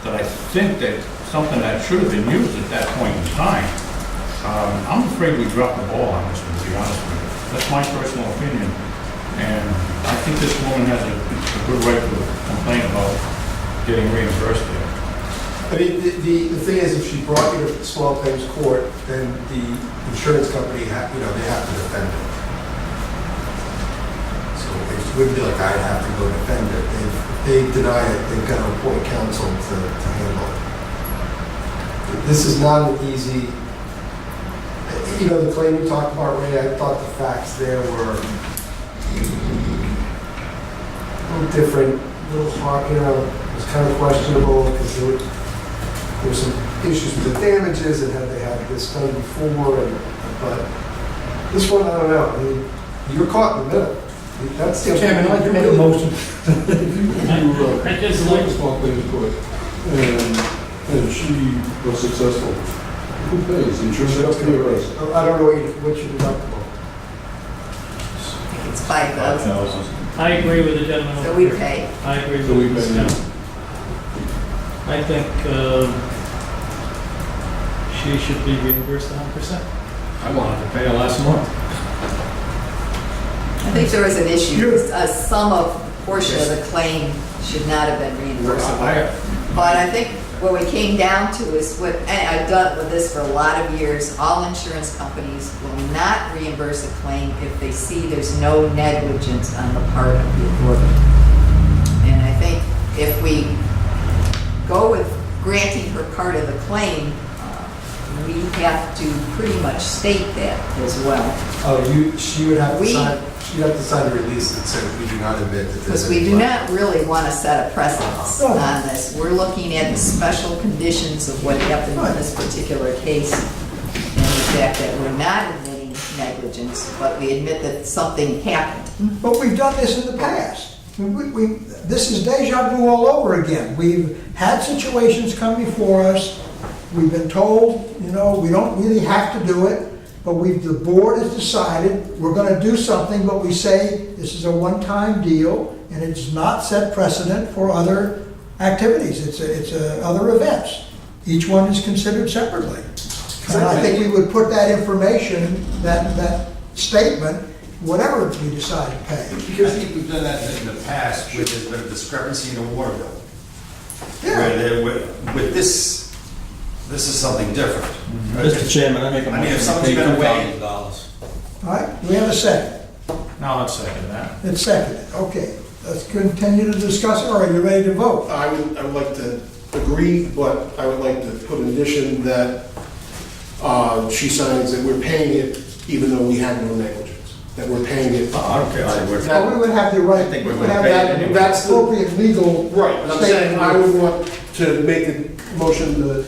that I think that something that should have been used at that point in time, I'm afraid we dropped the ball on this one, to be honest with you. That's my personal opinion. And I think this woman has a good right to complain about getting reimbursed there. I mean, the thing is, if she brought you to small claims court, then the insurance company, they have to defend it. So it wouldn't be like I'd have to go defend it. If they deny it, they've got to appoint counsel to handle it. This is not an easy, the claim you talked about, Ray, I thought the facts there were a little different, a little hard, it was kind of questionable because there were some issues with the damages and had they had this done before, but this one, I don't know. I mean, you're caught in the middle. That's the Chairman, I'd like to make a motion. I just like, Small claims court, and she was successful. Who pays? The insurance company or us? I don't know what your deductible. It's 5,000. I agree with the gentleman So over we here. pay. I agree So we with this pay. gentleman. I think she should be reimbursed 100%. I wanted to pay her last month. I think there was an issue, a sum of portion of the claim should not have been reimbursed. But I think what we came down to is what, and I've done with this for a lot of years, all insurance companies will not reimburse a claim if they see there's no negligence on the part of the authority. And I think if we go with granting her part of the claim, we have to pretty much state that as well. Oh, she would have to We- sign, she'd have to sign a release that said we do not admit that Because there's we any do fraud. not really want to set a precedence on this. We're looking at the special conditions of what happened in this particular case, and the fact that we're not admitting negligence, but we admit that something happened. But we've done this in the past. This is deja vu all over again. We've had situations come before us. We've been told, we don't really have to do it, but the board has decided we're going to do something, but we say this is a one-time deal, and it's not set precedent for other activities. It's other events. Each one is considered separately. And I think we would put that information, that statement, whatever we decide to pay. I think we've done that in the past, where there's been a discrepancy in a water bill. Yeah. With this is something different. Mr. Chairman, I make a I mean, if motion to someone's pay been away- $2,000. All right, do we have a second? Now let's second that. It's seconded, okay. Let's continue to discuss it, or are you ready to vote? I would like to agree, but I would like to put an addition that she signs that we're paying it even though we had no negligence, that we're paying it. I don't care how you work. Well, we would have the right, I think we we're would gonna have pay it that anyway. That's the- appropriate legal Right, but I'm saying I statement. would want to make a motion to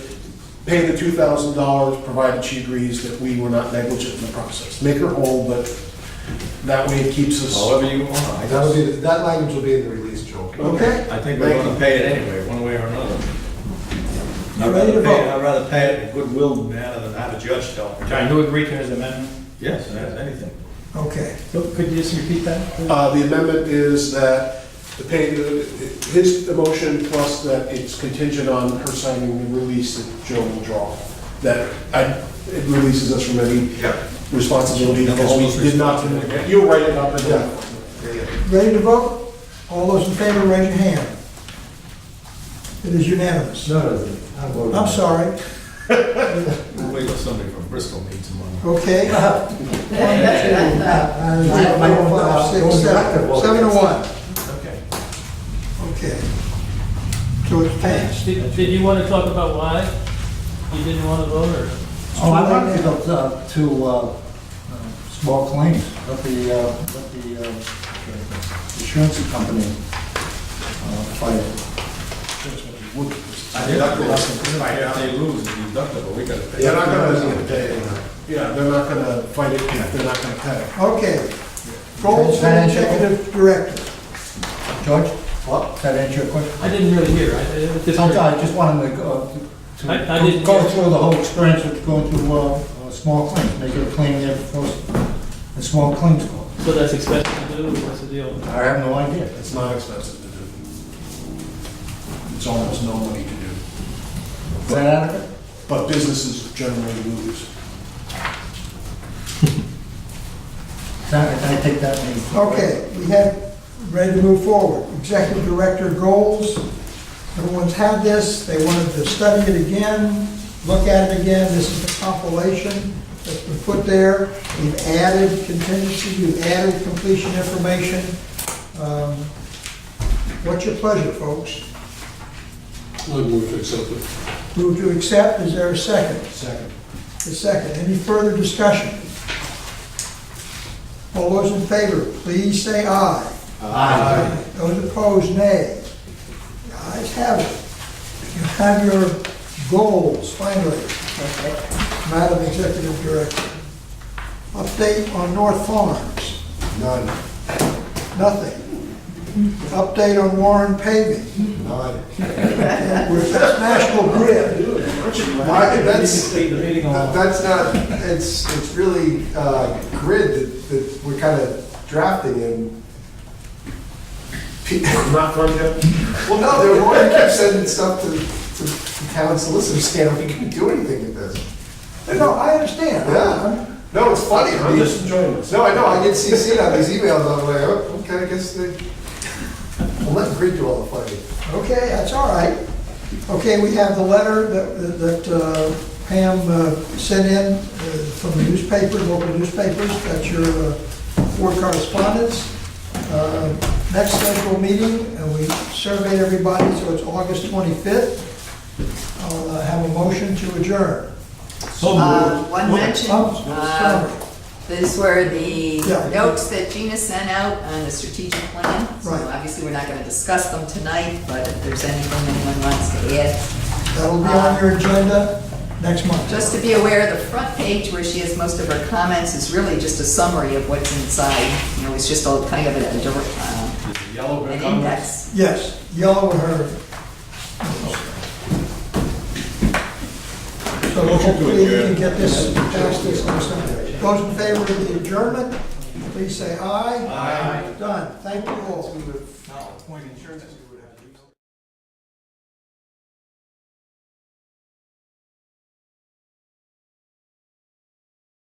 pay the $2,000, provided she agrees that we were not negligent in the process. Make her whole, but that way it keeps us. However you want. That language will be in the release, Joe. Okay, I think we're going to pay it anyway, one way or another. you ready to vote? I'd rather pay it in a goodwill manner than have a judge tell me. John, you agree to his amendment? Yes, that's anything. Okay. So could you just repeat that? please? The amendment is that to pay, his motion plus that it's contingent on her signing the release that Joe will draw. That it releases us from any responsibility because we did not, you'll write it up and down. Ready to vote? All those in favor, raise your hand. It is unanimous. I'm sorry. Wait till somebody from Bristol needs some money. Okay. Seven. 7 to 1. Okay. Okay. So it's passed. Did you want to talk about why you didn't want to vote, or? Oh, I wanted to go to small claims, let the insurance company fight it. If they lose the deductible, we got to pay. They're not gonna pay. Yeah, they're not gonna fight it if they're not gonna pay. Okay. Goals for the executive director. George, does that answer your question? I didn't really hear. I just wanted to go I didn't go hear. through the whole experience of going through small claims, make it a claim there for the small claims court. So that's expensive to do, what's the deal? I have no idea. It's not expensive to do. It's almost no money to do. Is that adequate? But businesses generally lose. Is I take that means. Okay, we have, ready to move forward. Executive Director goals. Everyone's had this, they wanted to study it again, look at it again. This is the compilation that's been put there. We've added contingency, we've added completion information. What's your pleasure, folks? I move to accept it. Move to accept, is there a second? Second. A second. Any further discussion? All those in favor, please say aye. Aye. Those opposed, nay. The ayes have it. You have your goals, finally, Madam Executive Director. Update on North Farms. None. Nothing. Update on Warren paving. None. That's National Grid. That's not, it's really grid that we're kind of drafting and. Not from you? Well, no, they're going to keep sending stuff to town solicitors saying we can do anything with this. No, I understand. Yeah. No, it's funny. I'm just enjoying this. No, I know, I get CC'd on these emails, I'm like, oh, okay, I guess they, I'll let Grid do all the fighting. Okay, that's all right. Okay, we have the letter that Pam sent in from the newspaper, local newspapers. That's your board correspondence. Next scheduled meeting, and we surveyed everybody, so it's August 25th. I'll have a motion to adjourn. One mention, Summary. these were the Yeah. notes that Gina sent out on the strategic plan. So Right. obviously, we're not going to discuss them tonight, but if there's anything anyone wants to add. That'll be on your agenda next month. Just to be aware, the front page where she has most of her comments is really just a summary of what's inside. You know, it's just a kind of an index. Yes, yellow with her. So hopefully we can get this passed this next time. Those in favor of the adjournment, please say aye. Aye. Done. Thank you all. Now, point insurance.